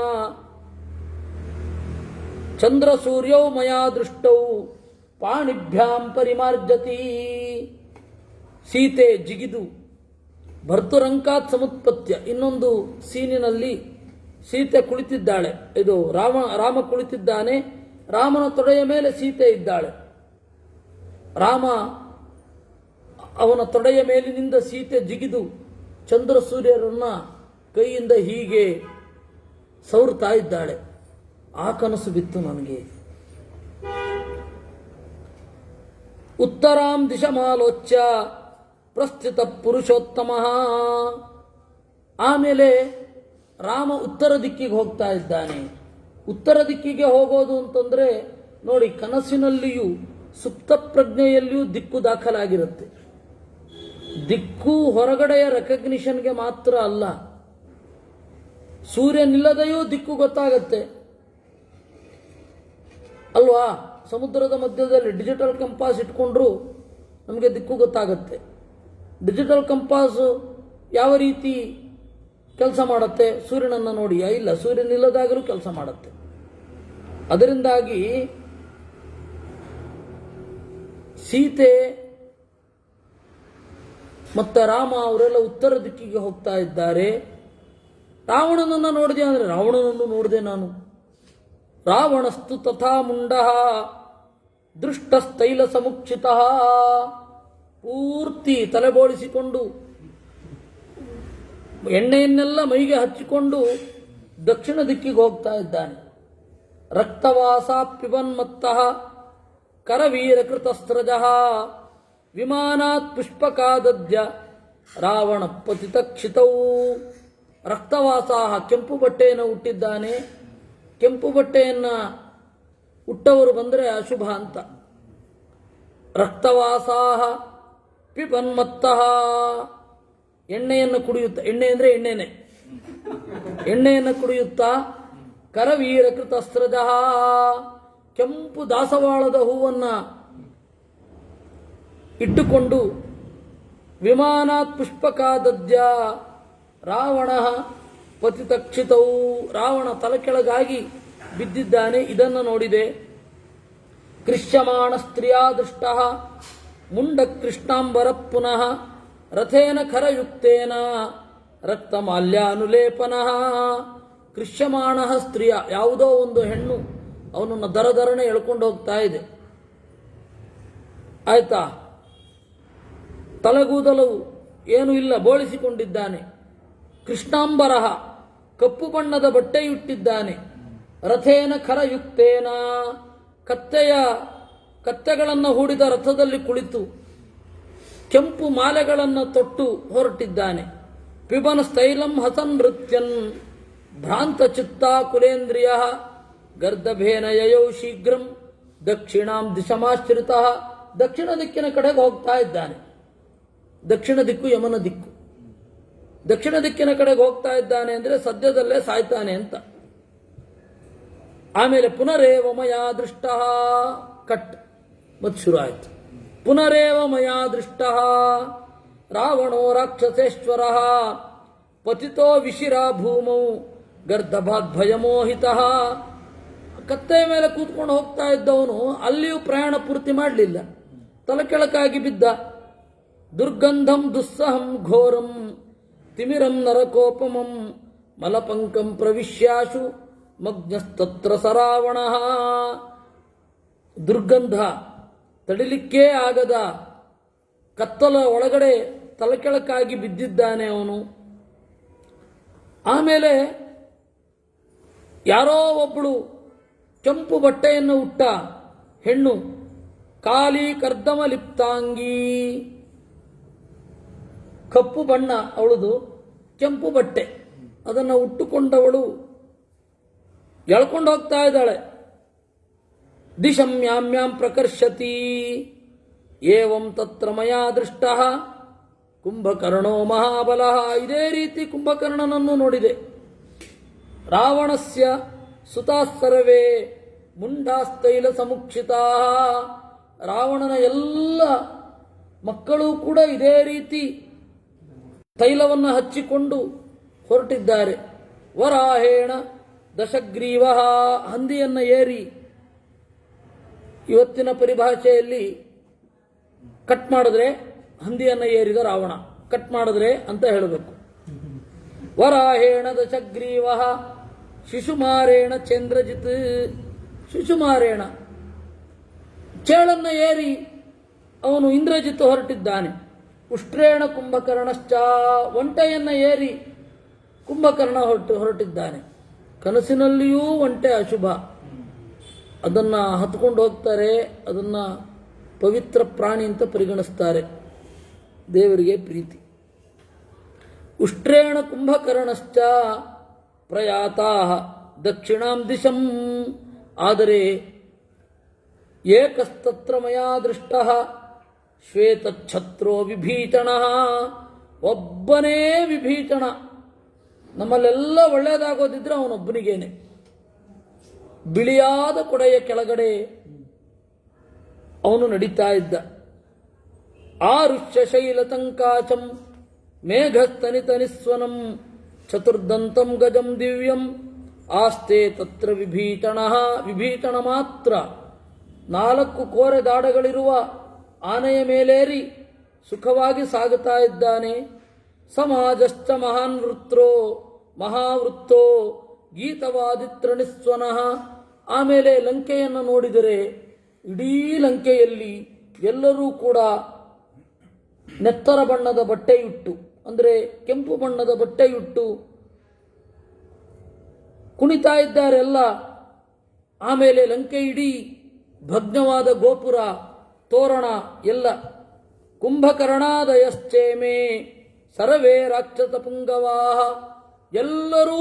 A: ಚಂದ್ರ ಸೂರ್ಯೌ ಮಯಾ ದೃಷ್ಟೌ ಪಾಣಿಭ್ಯಾಂ ಪರಿಮಾರ್ಜತಿ. ಸೀತೆ ಜಿಗಿದು ಭರ್ತುರಂಕಾತ್ ಸಮುತ್ಪತ್ಯ. ಇನ್ನೊಂದು ಸೀನಿನಲ್ಲಿ ಸೀತೆ ಕುಳಿತಿದ್ದಾಳೆ, ಇದು ರಾಮ ಕುಳಿತಿದ್ದಾನೆ, ರಾಮನ ತೊಡೆಯ ಮೇಲೆ ಸೀತೆ ಇದ್ದಾಳೆ. ರಾಮ ಅವನ ತೊಡೆಯ ಮೇಲಿನಿಂದ ಸೀತೆ ಜಿಗಿದು ಚಂದ್ರ ಸೂರ್ಯರನ್ನ ಕೈಯಿಂದ ಹೀಗೆ ಸವರ್ತಾ ಇದ್ದಾಳೆ. ಆ ಕನಸು ಬಿತ್ತು ನನಗೆ. ಉತ್ತರಾಂ ದಿಶಮಾಲೋಚ್ಯ ಪ್ರಸ್ಥಿತ ಪುರುಷೋತ್ತಮ. ಆಮೇಲೆ ರಾಮ ಉತ್ತರ ದಿಕ್ಕಿಗೆ ಹೋಗ್ತಾ ಇದ್ದಾನೆ. ಉತ್ತರ ದಿಕ್ಕಿಗೆ ಹೋಗೋದು ಅಂತಂದ್ರೆ ನೋಡಿ, ಕನಸಿನಲ್ಲಿಯೂ ಸುಪ್ತ ಪ್ರಜ್ಞೆಯಲ್ಲಿಯೂ ದಿಕ್ಕು ದಾಖಲಾಗಿರುತ್ತೆ. ದಿಕ್ಕು ಹೊರಗಡೆಯ ರೆಕಗ್ನಿಷನ್ಗೆ ಮಾತ್ರ ಅಲ್ಲ, ಸೂರ್ಯನಿಲ್ಲದೆಯೂ ದಿಕ್ಕು ಗೊತ್ತಾಗತ್ತೆ ಅಲ್ವಾ. ಸಮುದ್ರದ ಮಧ್ಯದಲ್ಲಿ ಡಿಜಿಟಲ್ ಕಂಪಾಸ್ ಇಟ್ಕೊಂಡ್ರು ನಮಗೆ ದಿಕ್ಕು ಗೊತ್ತಾಗತ್ತೆ. ಡಿಜಿಟಲ್ ಕಂಪಾಸ್ ಯಾವ ರೀತಿ ಕೆಲಸ ಮಾಡುತ್ತೆ? ಸೂರ್ಯನನ್ನು ನೋಡಿ. ಇಲ್ಲ, ಸೂರ್ಯನಿಲ್ಲದಾಗಲೂ ಕೆಲಸ ಮಾಡುತ್ತೆ. ಅದರಿಂದಾಗಿ ಸೀತೆ ಮತ್ತು ರಾಮ ಅವರೆಲ್ಲ ಉತ್ತರ ದಿಕ್ಕಿಗೆ ಹೋಗ್ತಾ ಇದ್ದಾರೆ. ರಾವಣನನ್ನು ನೋಡಿದೆ ಅಂದರೆ ರಾವಣನನ್ನು ನೋಡಿದೆ ನಾನು. ರಾವಣಸ್ತು ತಥಾ ಮುಂಡಃ ದೃಷ್ಟಸ್ತೈಲ ಸಮುಕ್ಷಿತ. ಪೂರ್ತಿ ತಲೆಬೋಳಿಸಿಕೊಂಡು ಎಣ್ಣೆಯನ್ನೆಲ್ಲ ಮೈಗೆ ಹಚ್ಚಿಕೊಂಡು ದಕ್ಷಿಣ ದಿಕ್ಕಿಗೆ ಹೋಗ್ತಾ ಇದ್ದಾನೆ. ರಕ್ತವಾಸ ಪಿಬನ್ಮತ್ತಃ ಕರವೀರಕೃತಸ್ತ್ರಜಃ ವಿಮಾನಾತ್ ಪುಷ್ಪಕಾದದ್ಯ ರಾವಣ ಪತಿತಕ್ಷಿತೌ. ರಕ್ತವಾಸಾಹ, ಕೆಂಪು ಬಟ್ಟೆಯನ್ನು ಹುಟ್ಟಿದ್ದಾನೆ. ಕೆಂಪು ಬಟ್ಟೆಯನ್ನು ಹುಟ್ಟವರು ಬಂದರೆ ಅಶುಭ ಅಂತ. ರಕ್ತವಾಸಾಹ ಪಿಬನ್ಮತ್ತಃ, ಎಣ್ಣೆಯನ್ನು ಕುಡಿಯುತ್ತಾ, ಎಣ್ಣೆ ಅಂದರೆ ಎಣ್ಣೆನೆ, ಎಣ್ಣೆಯನ್ನು ಕುಡಿಯುತ್ತಾ ಕರವೀರಕೃತಸ್ತ್ರಜಃ, ಕೆಂಪು ದಾಸವಾಳದ ಹೂವನ್ನು ಇಟ್ಟುಕೊಂಡು ವಿಮಾನಾತ್ ಪುಷ್ಪಕಾದದ್ಯ ರಾವಣ ಪತಿತಕ್ಷಿತವು, ರಾವಣ ತಲೆ ಕೆಳಗಾಗಿ ಬಿದ್ದಿದ್ದಾನೆ. ಇದನ್ನು ನೋಡಿದೆ. ಕೃಷ್ಯಮಾಣ ಸ್ತ್ರೀಯಾ ದೃಷ್ಟ ಮುಂಡ ಕೃಷ್ಣಾಂಬರ ಪುನಃ ರಥೇನ ಖರಯುಕ್ತೇನ ರಕ್ತಮಾಲ್ಯಾನುಲೇಪನಃ. ಕೃಷ್ಯಮಾಣ ಸ್ತ್ರೀಯ, ಯಾವುದೋ ಒಂದು ಹೆಣ್ಣು ಅವನನ್ನು ದರದರನೆ ಎಳ್ಕೊಂಡು ಹೋಗ್ತಾ ಇದೆ. ಆಯ್ತಾ? ತಲೆಗೂದಲು ಏನೂ ಇಲ್ಲ, ಬೋಳಿಸಿಕೊಂಡಿದ್ದಾನೆ. ಕೃಷ್ಣಾಂಬರಹ, ಕಪ್ಪು ಬಣ್ಣದ ಬಟ್ಟೆಯುಟ್ಟಿದ್ದಾನೆ. ರಥೇನ ಖರಯುಕ್ತೇನ, ಕತ್ತೆಗಳನ್ನು ಹೂಡಿದ ರಥದಲ್ಲಿ ಕುಳಿತು ಕೆಂಪು ಮಾಲೆಗಳನ್ನು ತೊಟ್ಟು ಹೊರಟಿದ್ದಾನೆ. ಪಿಬನ ಸ್ಥೈಲಂ ಹಸನ್ ನೃತ್ಯನ್ ಭ್ರಾಂತ ಚಿತ್ತ ಕುಲೇಂದ್ರಿಯ ಗರ್ದಭೇನ ಯಯೌ ಶೀಘ್ರಂ ದಕ್ಷಿಣಾಂ ದಿಶಮಾಶ್ರಿತ. ದಕ್ಷಿಣ ದಿಕ್ಕಿನ ಕಡೆಗೆ ಹೋಗ್ತಾ ಇದ್ದಾನೆ. ದಕ್ಷಿಣ ದಿಕ್ಕು ಯಮನ ದಿಕ್ಕು. ದಕ್ಷಿಣ ದಿಕ್ಕಿನ ಕಡೆಗೆ ಹೋಗ್ತಾ ಇದ್ದಾನೆ ಅಂದರೆ ಸದ್ಯದಲ್ಲೇ ಸಾಯ್ತಾನೆ ಅಂತ. ಆಮೇಲೆ ಪುನರೇವ ಮಯಾ ದೃಷ್ಟ, ಕಟ್ ಮತ್ತು ಶುರು ಆಯಿತು. ಪುನರೇವ ಮಯಾ ದೃಷ್ಟ ರಾವಣೋ ರಾಕ್ಷಸೇಶ್ವರ ಪತಿತೋ ವಿಶಿರಾ ಭೂಮೌ ಗರ್ದಭಾಗ್ ಭಯಮೋಹಿತ. ಕತ್ತೆಯ ಮೇಲೆ ಕೂತ್ಕೊಂಡು ಹೋಗ್ತಾ ಇದ್ದವನು ಅಲ್ಲಿಯೂ ಪ್ರಯಾಣ ಪೂರ್ತಿ ಮಾಡಲಿಲ್ಲ, ತಲೆ ಕೆಳಕಾಗಿ ಬಿದ್ದ. ದುರ್ಗಂಧಂ ದುಸ್ಸಹಂ ಘೋರಂ ತಿಮಿರಂ ನರಕೋಪಮಂ ಮಲಪಂಕಂ ಪ್ರವಿಶ್ಯಾಶು ಮಗ್ನಸ್ತತ್ರ ಸರಾವಣ. ದುರ್ಗಂಧ, ತಡಿಲಿಕ್ಕೇ ಆಗದ ಕತ್ತಲ ಒಳಗಡೆ ತಲೆಕೆಳಕಾಗಿ ಬಿದ್ದಿದ್ದಾನೆ ಅವನು. ಆಮೇಲೆ ಯಾರೋ ಒಬ್ಬಳು ಕೆಂಪು ಬಟ್ಟೆಯನ್ನು ಹುಟ್ಟ ಹೆಣ್ಣು, ಕಾಲಿ ಕರ್ದಮ ಲಿಪ್ತಾಂಗಿ, ಕಪ್ಪು ಬಣ್ಣ ಅವಳದು, ಕೆಂಪು ಬಟ್ಟೆ ಅದನ್ನು ಉಟ್ಟುಕೊಂಡವಳು ಎಳ್ಕೊಂಡು ಹೋಗ್ತಾ ಇದ್ದಾಳೆ. ದಿಶಂ ಯಾಮ್ಯಾಂ ಪ್ರಕರ್ಷತಿ ಏವಂ ತತ್ರ ಮಯಾ ದೃಷ್ಟ ಕುಂಭಕರ್ಣೋ ಮಹಾಬಲಃ. ಇದೇ ರೀತಿ ಕುಂಭಕರ್ಣನನ್ನು ನೋಡಿದೆ. ರಾವಣಸ್ಯ ಸುತಾಸ್ಸರ್ವೇ ಮುಂಡಾಸ್ತೈಲ ಸಮುಕ್ಷಿತಾ. ರಾವಣನ ಎಲ್ಲ ಮಕ್ಕಳು ಕೂಡ ಇದೇ ರೀತಿ ತೈಲವನ್ನು ಹಚ್ಚಿಕೊಂಡು ಹೊರಟಿದ್ದಾರೆ. ವರಾಹೇಣ ದಶಗ್ರೀವ, ಹಂದಿಯನ್ನು ಏರಿ, ಇವತ್ತಿನ ಪರಿಭಾಷೆಯಲ್ಲಿ ಕಟ್ ಮಾಡಿದ್ರೆ ಹಂದಿಯನ್ನು ಏರಿದ ರಾವಣ, ಕಟ್ ಮಾಡಿದ್ರೆ ಅಂತ ಹೇಳಬೇಕು. ವರಾಹೇಣ ದಶಗ್ರೀವ ಶಿಶುಮಾರೇಣ ಚಂದ್ರಜಿತ್. ಶಿಶುಮಾರೇಣ ಚೇಳನ್ನು ಏರಿ ಅವನು ಇಂದ್ರಜಿತ್ ಹೊರಟಿದ್ದಾನೆ. ಉಷ್ಟ್ರೇಣ ಕುಂಭಕರ್ಣಶ್ಚ, ಒಂಟೆಯನ್ನು ಏರಿ ಕುಂಭಕರ್ಣ ಹೊರಟಿದ್ದಾನೆ. ಕನಸಿನಲ್ಲಿಯೂ ಒಂಟೆ ಅಶುಭ, ಅದನ್ನು ಹತ್ಕೊಂಡು ಹೋಗ್ತಾರೆ, ಅದನ್ನು ಪವಿತ್ರ ಪ್ರಾಣಿ ಅಂತ ಪರಿಗಣಿಸ್ತಾರೆ, ದೇವರಿಗೆ ಪ್ರೀತಿ. ಉಷ್ಟ್ರೇಣ ಕುಂಭಕರ್ಣಶ್ಚ ಪ್ರಯಾತಾ ದಕ್ಷಿಣಾಂ ದಿಶಂ. ಆದರೆ ಏಕಸ್ತತ್ರ ಮಯಾ ದೃಷ್ಟಃ ಶ್ವೇತಛತ್ರೋ ವಿಭೀಷಣಃ. ಒಬ್ಬನೇ ವಿಭೀಷಣ. ನಮ್ಮಲ್ಲೆಲ್ಲ ಒಳ್ಳೆಯದಾಗೋದಿದ್ರೆ ಅವನೊಬ್ಬನಿಗೇನೆ. ಬಿಳಿಯಾದ ಕೊಡೆಯ ಕೆಳಗಡೆ ಅವನು ನಡೀತಾ ಇದ್ದ. ಆರುಷ್ಯ ಶೈಲತಂಕಾಚಂ ಮೇಘಸ್ತನಿತನಿಸ್ವನಂ ಚತುರ್ದಂತಂ ಗಜಂ ದಿವ್ಯಂ ಆಸ್ತೆ ತತ್ರ ವಿಭೀಷಣ ಮಾತ್ರ. 4 ಕೋರೆ ದಾಡಗಳಿರುವ ಆನೆಯ ಮೇಲೇರಿ ಸುಖವಾಗಿ ಸಾಗುತ್ತಾ ಇದ್ದಾನೆ. ಸಮಾಜಶ್ಚ ಮಹಾವೃತ್ತೋ ಗೀತವಾದಿತ್ರಣಿಸ್ವನಃ. ಆಮೇಲೆ ಲಂಕೆಯನ್ನು ನೋಡಿದರೆ ಇಡೀ ಲಂಕೆಯಲ್ಲಿ ಎಲ್ಲರೂ ಕೂಡ ನೆತ್ತರ ಬಣ್ಣದ ಬಟ್ಟೆಯುಟ್ಟು, ಅಂದರೆ ಕೆಂಪು ಬಣ್ಣದ ಬಟ್ಟೆಯುಟ್ಟು ಕುಣಿತಾ ಇದ್ದಾರೆ ಎಲ್ಲ. ಆಮೇಲೆ ಲಂಕೆ ಇಡೀ ಭಗ್ನವಾದ ಗೋಪುರ, ತೋರಣ ಎಲ್ಲ. ಕುಂಭಕರ್ಣಾದಯಶ್ಚೇಮೆ ಸರ್ವೇ ರಾಕ್ಷಸ ಪುಂಗವಾಹ. ಎಲ್ಲರೂ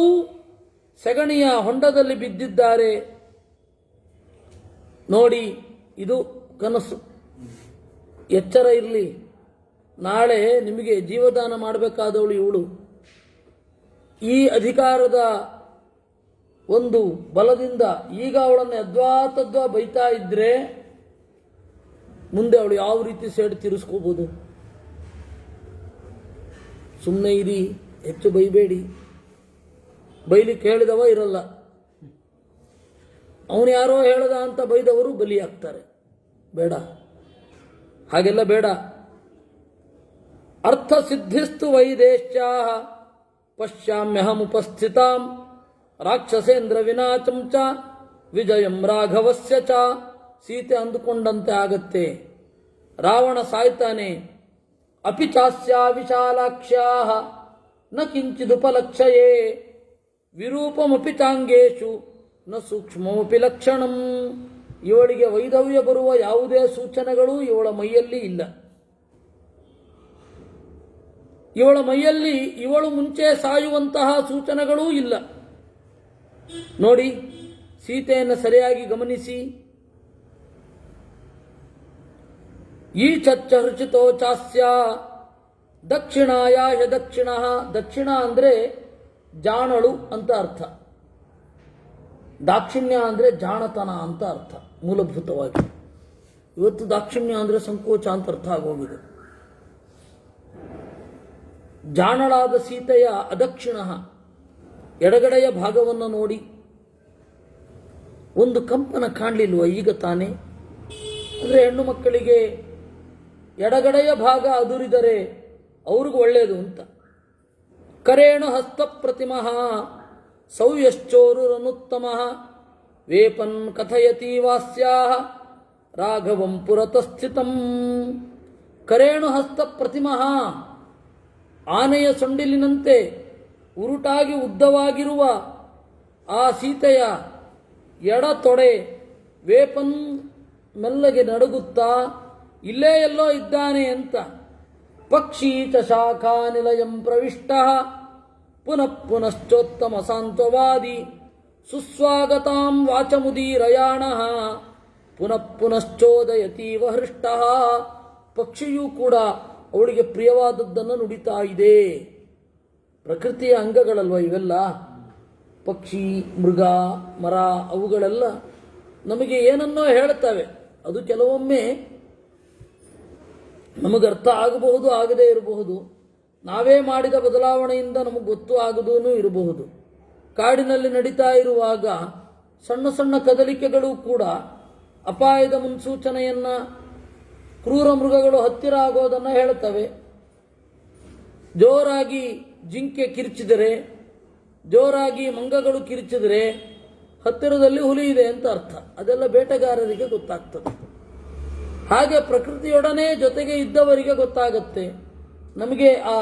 A: ಸೆಗಣಿಯ ಹೊಂಡದಲ್ಲಿ ಬಿದ್ದಿದ್ದಾರೆ. ನೋಡಿ, ಇದು ಕನಸು. ಎಚ್ಚರ ಇರಲಿ, ನಾಳೆ ನಿಮಗೆ ಜೀವದಾನ ಮಾಡಬೇಕಾದವಳು ಇವಳು. ಈ ಅಧಿಕಾರದ ಒಂದು ಬಲದಿಂದ ಈಗ ಅವಳನ್ನು ಯದ್ವಾತದ್ವಾ ಬೈತಾ ಇದ್ರೆ ಮುಂದೆ ಅವಳು ಯಾವ ರೀತಿ ಸೇಡು ತೀರಿಸ್ಕೋಬಹುದು. ಸುಮ್ಮನೆ ಇರಿ, ಹೆಚ್ಚು ಬೈಬೇಡಿ. ಬೈಲಿಕ್ಕೆ ಹೇಳಿದವ ಇರಲ್ಲ, ಅವನು ಯಾರೋ ಹೇಳದ ಅಂತ ಬೈದವರು ಬಲಿಯಾಗ್ತಾರೆ. ಬೇಡ, ಹಾಗೆಲ್ಲ ಬೇಡ. ಅರ್ಥ ಸಿದ್ಧಿಸ್ತು ವೈದೇಶ್ಯಾ ಪಶ್ಯಾಮ್ಯಹಮುಪಸ್ಥಿತಾಂ ರಾಕ್ಷಸೇಂದ್ರ ವಿನಾಚಂ ಚ ವಿಜಯಂ ರಾಘವಸ್ಯ ಚ. ಸೀತೆ ಅಂದುಕೊಂಡಂತೆ ಆಗತ್ತೆ. ರಾವಣ ಸಾಯ್ತಾನೆ. ಅಪಿ ಚಾಸ್ಯಾ ವಿಶಾಲಾಕ್ಷ್ಯಾ ನ ಕಿಂಚಿದುಪಲಕ್ಷಯೇ ವಿರೂಪಮಪಿ ಚಾಂಗೇಶು ನ ಸೂಕ್ಷ್ಮಮಪಿ ಲಕ್ಷಣಂ. ಇವಳಿಗೆ ವೈಧವ್ಯ ಬರುವ ಯಾವುದೇ ಸೂಚನೆಗಳು ಇವಳ ಮೈಯಲ್ಲಿ ಇಲ್ಲ. ಇವಳ ಮೈಯಲ್ಲಿ ಇವಳು ಮುಂಚೆ ಸಾಯುವಂತಹ ಸೂಚನೆಗಳೂ ಇಲ್ಲ. ನೋಡಿ, ಸೀತೆಯನ್ನು ಸರಿಯಾಗಿ ಗಮನಿಸಿ. ಈ ಚಚ್ಚರುಚಿತೋ ಚಾಸ್ಯ ದಕ್ಷಿಣಾಯಾಶ ದಕ್ಷಿಣ. ದಕ್ಷಿಣ ಅಂದರೆ ಜಾಣಳು ಅಂತ ಅರ್ಥ. ದಾಕ್ಷಿಣ್ಯ ಅಂದರೆ ಜಾಣತನ ಅಂತ ಅರ್ಥ ಮೂಲಭೂತವಾಗಿ. ಇವತ್ತು ದಾಕ್ಷಿಣ್ಯ ಅಂದರೆ ಸಂಕೋಚ ಅಂತ ಅರ್ಥ ಆಗೋಗಿದೆ. ಜಾಣಳಾದ ಸೀತೆಯ ಅದಕ್ಷಿಣ, ಎಡಗಡೆಯ ಭಾಗವನ್ನು ನೋಡಿ. ಒಂದು ಕಂಪನ ಕಾಣಲಿಲ್ವ ಈಗ ತಾನೇ? ಅಂದರೆ ಹೆಣ್ಣು ಮಕ್ಕಳಿಗೆ ಎಡಗಡೆಯ ಭಾಗ ಅದುರಿದರೆ ಅವ್ರಿಗೂ ಒಳ್ಳೆಯದು ಅಂತ. ಕರೇಣು ಹಸ್ತ ಪ್ರತಿಮಃ ಸೌಯಶ್ಚೋರುರನುತ್ತಮಃ ವೇಪನ್ ಕಥಯತಿ ವಾಸ್ಯಾಹ ರಾಘವಂ ಪುರತಸ್ಥಿತಂ. ಕರೇಣು ಹಸ್ತ ಪ್ರತಿಮಃ, ಆನೆಯ ಸೊಂಡಿಲಿನಂತೆ ಉರುಟಾಗಿ ಉದ್ದವಾಗಿರುವ ಆ ಸೀತೆಯ ಎಡ ತೊಡೆ ವೇಪನ್ ಮೆಲ್ಲಗೆ ನಡುಗುತ್ತಾ ಇಲ್ಲೇ ಎಲ್ಲೋ ಇದ್ದಾನೆ ಅಂತ. ಪಕ್ಷಿ ಚ ಶಾಖಾ ನಿಲಯಂ ಪ್ರವಿಷ್ಟ ಪುನಃ ಪುನಶ್ಚೋತ್ತಮ ಸಾಂತ್ವವಾದಿ ಸುಸ್ವಾಗತಾಂ ವಾಚಮುದೀರಯಾಣ ಪುನಃ ಪುನಶ್ಚೋದಯತೀವ ಹೃಷ್ಟ. ಪಕ್ಷಿಯೂ ಕೂಡ ಅವಳಿಗೆ ಪ್ರಿಯವಾದದ್ದನ್ನು ನುಡಿತಾ ಇದೆ. ಪ್ರಕೃತಿಯ ಅಂಗಗಳಲ್ವ ಇವೆಲ್ಲ. ಪಕ್ಷಿ, ಮೃಗ, ಮರ ಅವುಗಳೆಲ್ಲ ನಮಗೆ ಏನನ್ನೋ ಹೇಳ್ತವೆ. ಅದು ಕೆಲವೊಮ್ಮೆ ನಮಗೆ ಅರ್ಥ ಆಗಬಹುದು, ಆಗದೇ ಇರಬಹುದು. ನಾವೇ ಮಾಡಿದ ಬದಲಾವಣೆಯಿಂದ ನಮಗೆ ಗೊತ್ತು ಆಗದೂ ಇರಬಹುದು. ಕಾಡಿನಲ್ಲಿ ನಡೀತಾ ಇರುವಾಗ ಸಣ್ಣ ಸಣ್ಣ ಕದಲಿಕೆಗಳು ಕೂಡ ಅಪಾಯದ ಮುನ್ಸೂಚನೆಯನ್ನು, ಕ್ರೂರ ಮೃಗಗಳು ಹತ್ತಿರ ಆಗೋದನ್ನು ಹೇಳುತ್ತವೆ. ಜೋರಾಗಿ ಜಿಂಕೆ ಕಿರ್ಚಿದರೆ, ಜೋರಾಗಿ ಮಂಗಗಳು ಕಿರ್ಚಿದರೆ ಹತ್ತಿರದಲ್ಲಿ ಹುಲಿ ಇದೆ ಅಂತ ಅರ್ಥ. ಅದೆಲ್ಲ ಬೇಟೆಗಾರರಿಗೆ ಗೊತ್ತಾಗ್ತದೆ. ಹಾಗೆ ಪ್ರಕೃತಿಯೊಡನೆ ಜೊತೆಗೆ ಇದ್ದವರಿಗೆ ಗೊತ್ತಾಗತ್ತೆ. ನಮಗೆ ಆ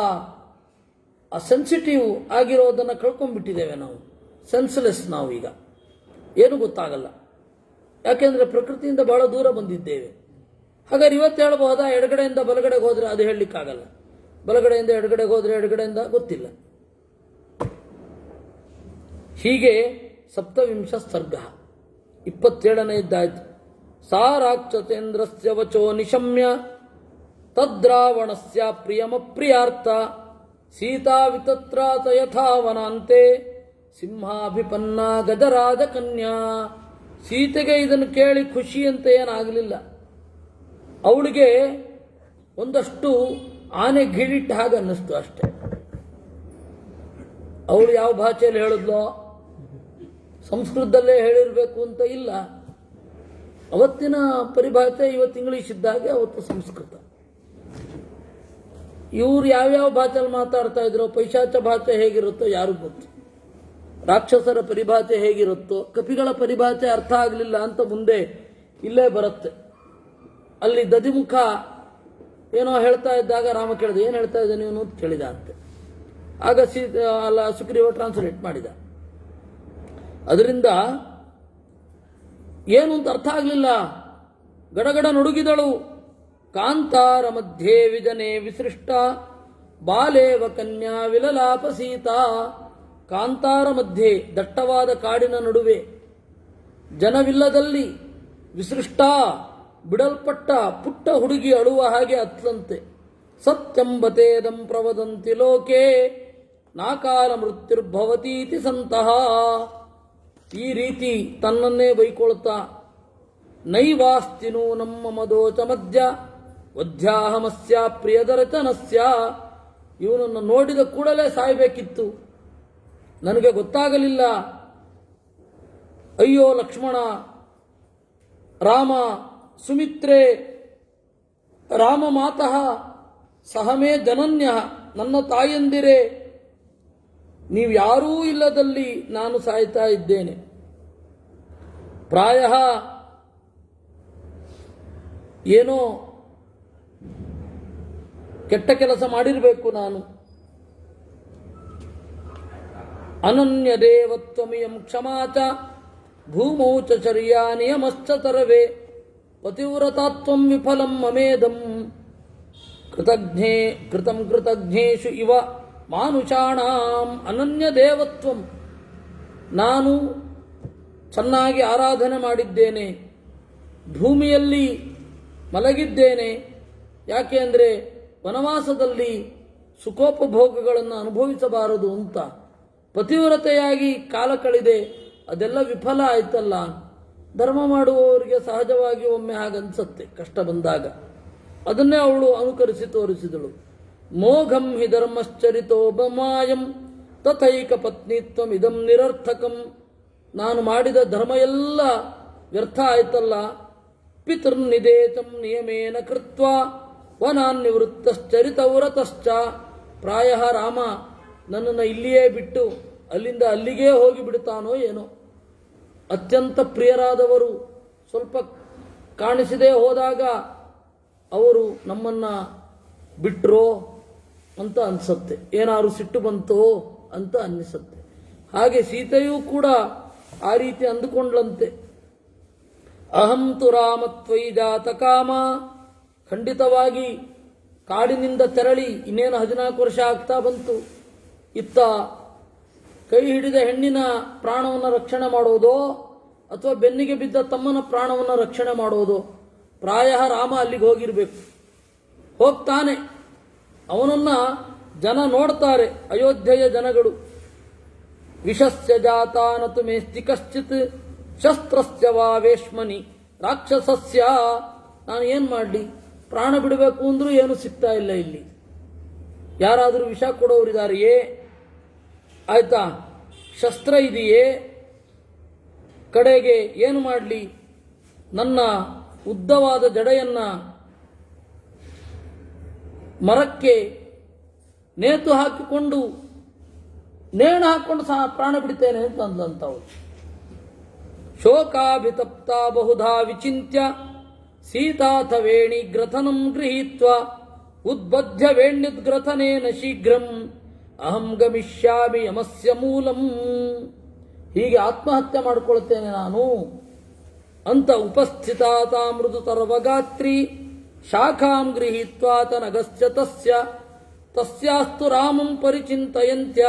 A: ಸೆನ್ಸಿಟಿವ್ ಆಗಿರೋದನ್ನು ಕಳ್ಕೊಂಡ್ಬಿಟ್ಟಿದ್ದೇವೆ ನಾವು. ಸೆನ್ಸ್ಲೆಸ್ ನಾವು ಈಗ, ಏನು ಗೊತ್ತಾಗಲ್ಲ. ಯಾಕೆಂದರೆ ಪ್ರಕೃತಿಯಿಂದ ಬಹಳ ದೂರ ಬಂದಿದ್ದೇವೆ. ಹಾಗಾದ್ರೆ ಇವತ್ತು ಹೇಳಬಹುದಾ ಎಡಗಡೆಯಿಂದ ಬಲಗಡೆಗೆ ಹೋದ್ರೆ ಅದು ಹೇಳಲಿಕ್ಕಾಗಲ್ಲ, ಬಲಗಡೆಯಿಂದ ಎಡಗಡೆಗೆ ಹೋದ್ರೆ ಎಡಗಡೆಯಿಂದ ಗೊತ್ತಿಲ್ಲ. ಹೀಗೆ ಸಪ್ತವಿಂಶ ಸರ್ಗ 27ನೇದ್ದಾಯ್ತು. ಸಾ ರಾಕ್ಷಸೇಂದ್ರಸ್ಯ ವಚೋ ನಿಶಮ್ಯ ತದ್ರಾವಣಸ್ಯ ಪ್ರಿಯಮಪ್ರಿಯಾರ್ಥ ಸೀತಾ ವಿತತ್ರಾತ ಯಥಾವನಾಂತೆ ಸಿಂಹಾಭಿಪನ್ನ ಗಜರಾಜ ಕನ್ಯಾ. ಸೀತೆಗೆ ಇದನ್ನು ಕೇಳಿ ಖುಷಿ ಅಂತ ಏನಾಗಲಿಲ್ಲ. ಅವಳಿಗೆ ಒಂದಷ್ಟು ಆನೆ ಗಿಳಿಟ್ಟು ಹಾಗೆ ಅನ್ನಿಸ್ತು ಅಷ್ಟೆ. ಅವಳು ಯಾವ ಭಾಷೆಯಲ್ಲಿ ಹೇಳಿದ್ಲೋ, ಸಂಸ್ಕೃತದಲ್ಲೇ ಹೇಳಿರಬೇಕು ಅಂತ ಇಲ್ಲ. ಅವತ್ತಿನ ಪರಿಭಾಷೆ ಇವತ್ತು ಇಂಗ್ಲಿಷ್ ಇದ್ದಾಗೆ ಅವತ್ತು ಸಂಸ್ಕೃತ. ಇವ್ರು ಯಾವ್ಯಾವ ಭಾಷೆಯಲ್ಲಿ ಮಾತಾಡ್ತಾ ಇದ್ರು, ಪೈಶಾಚ ಭಾಷೆ ಹೇಗಿರುತ್ತೋ ಯಾರು ಗೊತ್ತು, ರಾಕ್ಷಸರ ಪರಿಭಾಷೆ ಹೇಗಿರುತ್ತೋ, ಕಪಿಗಳ ಪರಿಭಾಷೆ ಅರ್ಥ ಆಗಲಿಲ್ಲ ಅಂತ ಮುಂದೆ ಇಲ್ಲೇ ಬರುತ್ತೆ. ಅಲ್ಲಿ ದದಿಮುಖ ಏನೋ ಹೇಳ್ತಾ ಇದ್ದಾಗ ರಾಮ ಕೇಳಿದ, ಏನು ಹೇಳ್ತಾ ಇದ್ದ ನೀನು ಅಂತ ಕೇಳಿದ ಅಂತೆ. ಆಗ ಸುಗ್ರೀವ ಟ್ರಾನ್ಸ್ಲೇಟ್ ಮಾಡಿದ. ಅದರಿಂದ ಏನು ಅಂತ ಅರ್ಥ ಆಗಲಿಲ್ಲ. ಗಡಗಡ ನಡುಗಿದಳು. ಕಾಂತಾರ ಮಧ್ಯೆ ವಿಜನೆ ವಿಸೃಷ್ಟ ಬಾಲೇವ ಕನ್ಯಾ ವಿಲಲಾಪ ಸೀತಾ. ಕಾಂತಾರ ಮಧ್ಯೆ ದಟ್ಟವಾದ ಕಾಡಿನ ನಡುವೆ ಜನವಿಲ್ಲದಲ್ಲಿ ವಿಸೃಷ್ಟ ಬಿಡಲ್ಪಟ್ಟ ಪುಟ್ಟ ಹುಡುಗಿ ಅಳುವ ಹಾಗೆ ಅತ್ಲಂತೆ. ಸತ್ಯಂಬತೇದಂ ಪ್ರವದಂತಿ ಲೋಕೆ ನಾಕಾಲ ಮೃತ್ಯುರ್ಭವತೀತಿ ಸಂತಹ. ಈ ರೀತಿ ತನ್ನನ್ನೇ ಬೈಕೊಳ್ತಾ ನೈವಾಸ್ತಿನೂ ನಮ್ಮ ಮದೋಚ ಮಧ್ಯ ವಧ್ಯಾಹಮಸ್ಯ ಪ್ರಿಯದರಚನಸ್ಯ. ಇವನನ್ನು ನೋಡಿದ ಕೂಡಲೇ ಸಾಯಬೇಕಿತ್ತು, ನನಗೆ ಗೊತ್ತಾಗಲಿಲ್ಲ. ಅಯ್ಯೋ ಲಕ್ಷ್ಮಣ, ರಾಮ, ಸುಮಿತ್ರೆ, ರಾಮ ಮಾತಃ ಸಹಮೇ ಜನನ್ಯ, ನನ್ನ ತಾಯಂದಿರೇ, ನೀವು ಯಾರೂ ಇಲ್ಲದಲ್ಲಿ ನಾನು ಸಾಯ್ತಾ ಇದ್ದೇನೆ. ಪ್ರಾಯ ಏನೋ ಕೆಟ್ಟ ಕೆಲಸ ಮಾಡಿರಬೇಕು ನಾನು. ಅನನ್ಯ ದೇವತ್ವಮಿಯಂ ಕ್ಷಮಾಚ ಭೂಮೌ ಚ ಚರ್ಯಾ ನಿಯಮಶ್ಚ ತರವೇ ಪತಿವ್ರತಾತ್ವಂ ವಿಫಲಂ ಮಮೇದಂ ಕೃತಜ್ಞೇಷು ಇವ ಮಾನುಷಾಣಾಂ. ಅನನ್ಯ ದೇವತ್ವಂ, ನಾನು ಚೆನ್ನಾಗಿ ಆರಾಧನೆ ಮಾಡಿದ್ದೇನೆ, ಭೂಮಿಯಲ್ಲಿ ಮಲಗಿದ್ದೇನೆ. ಯಾಕೆ ಅಂದರೆ ವನವಾಸದಲ್ಲಿ ಸುಖೋಪಭೋಗಗಳನ್ನು ಅನುಭವಿಸಬಾರದು ಅಂತ ಪತಿವ್ರತೆಯಾಗಿ ಕಾಲ ಕಳೆದೆ, ಅದೆಲ್ಲ ವಿಫಲ ಆಯ್ತಲ್ಲ. ಧರ್ಮ ಮಾಡುವವರಿಗೆ ಸಹಜವಾಗಿ ಒಮ್ಮೆ ಹಾಗನ್ಸತ್ತೆ ಕಷ್ಟ ಬಂದಾಗ. ಅದನ್ನೇ ಅವಳು ಅನುಕರಿಸಿ ತೋರಿಸಿದಳು. ಮೋಘಂ ಹಿ ಧರ್ಮಶ್ಚರಿತೋಪಮಾಯಂ ತಥೈಕ ಪತ್ನಿತ್ವಂ ಇದಂ ನಿರರ್ಥಕಂ. ನಾನು ಮಾಡಿದ ಧರ್ಮ ಎಲ್ಲ ವ್ಯರ್ಥ ಆಯ್ತಲ್ಲ. ಪಿತೃರ್ನಿದೇತಂ ನಿಯಮೇನ ಕೃತ್ವ ವನಾನ್ನಿವೃತ್ತಶ್ಚರಿತವ್ರತಶ್ಚ. ಪ್ರಾಯ ರಾಮ ನನ್ನನ್ನು ಇಲ್ಲಿಯೇ ಬಿಟ್ಟು ಅಲ್ಲಿಂದ ಅಲ್ಲಿಗೇ ಹೋಗಿ ಬಿಡ್ತಾನೋ ಏನೋ. ಅತ್ಯಂತ ಪ್ರಿಯರಾದವರು ಸ್ವಲ್ಪ ಕಾಣಿಸದೇ ಹೋದಾಗ ಅವರು ನಮ್ಮನ್ನ ಬಿಟ್ರೋ ಅಂತ ಅನಿಸುತ್ತೆ, ಏನಾದ್ರು ಸಿಟ್ಟು ಬಂತೋ ಅಂತ ಅನ್ನಿಸುತ್ತೆ. ಹಾಗೆ ಸೀತೆಯೂ ಕೂಡ ಆ ರೀತಿ ಅಂದುಕೊಂಡ್ಲಂತೆ. ಅಹಂ ತು ರಾಮತ್ವಯಿ ಜಾತ ಕಾಮ. ಖಂಡಿತವಾಗಿ ಕಾಡಿನಿಂದ ತೆರಳಿ ಇನ್ನೇನು 14 ವರ್ಷ ಆಗ್ತಾ ಬಂತು. ಇತ್ತ ಕೈ ಹಿಡಿದ ಹೆಣ್ಣಿನ ಪ್ರಾಣವನ್ನು ರಕ್ಷಣೆ ಮಾಡೋದೋ ಅಥವಾ ಬೆನ್ನಿಗೆ ಬಿದ್ದ ತಮ್ಮನ ಪ್ರಾಣವನ್ನು ರಕ್ಷಣೆ ಮಾಡೋದೋ. ಪ್ರಾಯ ರಾಮ ಅಲ್ಲಿಗೆ ಹೋಗಿರಬೇಕು, ಹೋಗ್ತಾನೆ. ಅವನನ್ನ ಜನ ನೋಡ್ತಾರೆ, ಅಯೋಧ್ಯೆಯ ಜನಗಳು. ವಿಷಸ್ಯ ಜಾತಾನತು ಮೇಸ್ತಿ ಕಶ್ಚಿತ್ ಶಸ್ತ್ರಸ್ಯ ವಾ ವೇಶ್ಮನಿ ರಾಕ್ಷಸಸ್ಯ. ನಾನು ಏನು ಮಾಡಲಿ, ಪ್ರಾಣ ಬಿಡಬೇಕು ಅಂದ್ರೂ ಏನು ಸಿಗ್ತಾ ಇಲ್ಲ. ಇಲ್ಲಿ ಯಾರಾದರೂ ವಿಷ ಕೊಡೋರಿದಾರೆಯೇ? ಆಯ್ತಾ, ಶಸ್ತ್ರ ಇದೆಯೇ? ಕಡೆಗೆ ಏನು ಮಾಡಲಿ, ನನ್ನ ಉದ್ದವಾದ ಜಡೆಯನ್ನ ಮರಕ್ಕೆ ನೇತು ಹಾಕಿಕೊಂಡು ನೇಣು ಹಾಕಿಕೊಂಡು ಸಹ ಪ್ರಾಣ ಬಿಡ್ತೇನೆ ಅಂತ ಅಂದಂತವಳು. ಶೋಕಾಭಿತಪ್ತ ಬಹುಧಾ ವಿಚಿಂತ್ಯ ಸೀತಾಥ ವೇಣಿ ಗ್ರಥನಂ ಗೃಹೀತ್ವ ಉದ್ಬಧ್ಯ ವೇಣ್ಯುದ್ಗ್ರಥನೇನ ಶೀಘ್ರಂ ಅಹಂ ಗಮಿಷ್ಯಾಮಿ ಯಮಸ್ಯ ಮೂಲಂ. ಹೀಗೆ ಆತ್ಮಹತ್ಯೆ ಮಾಡಿಕೊಳ್ತೇನೆ ನಾನು ಅಂತ ಉಪಸ್ಥಿತಾತ ಮೃದು ತರ್ವಗಾತ್ರಿ ಶಾಖಾಂ ಗೃಹೀತ್ವಾ ತನಗಸ್ಯ ತಸ್ಯಾಸ್ತು ರಾಮಂ ಪರಿಚಿಂತಯಂತ್ಯ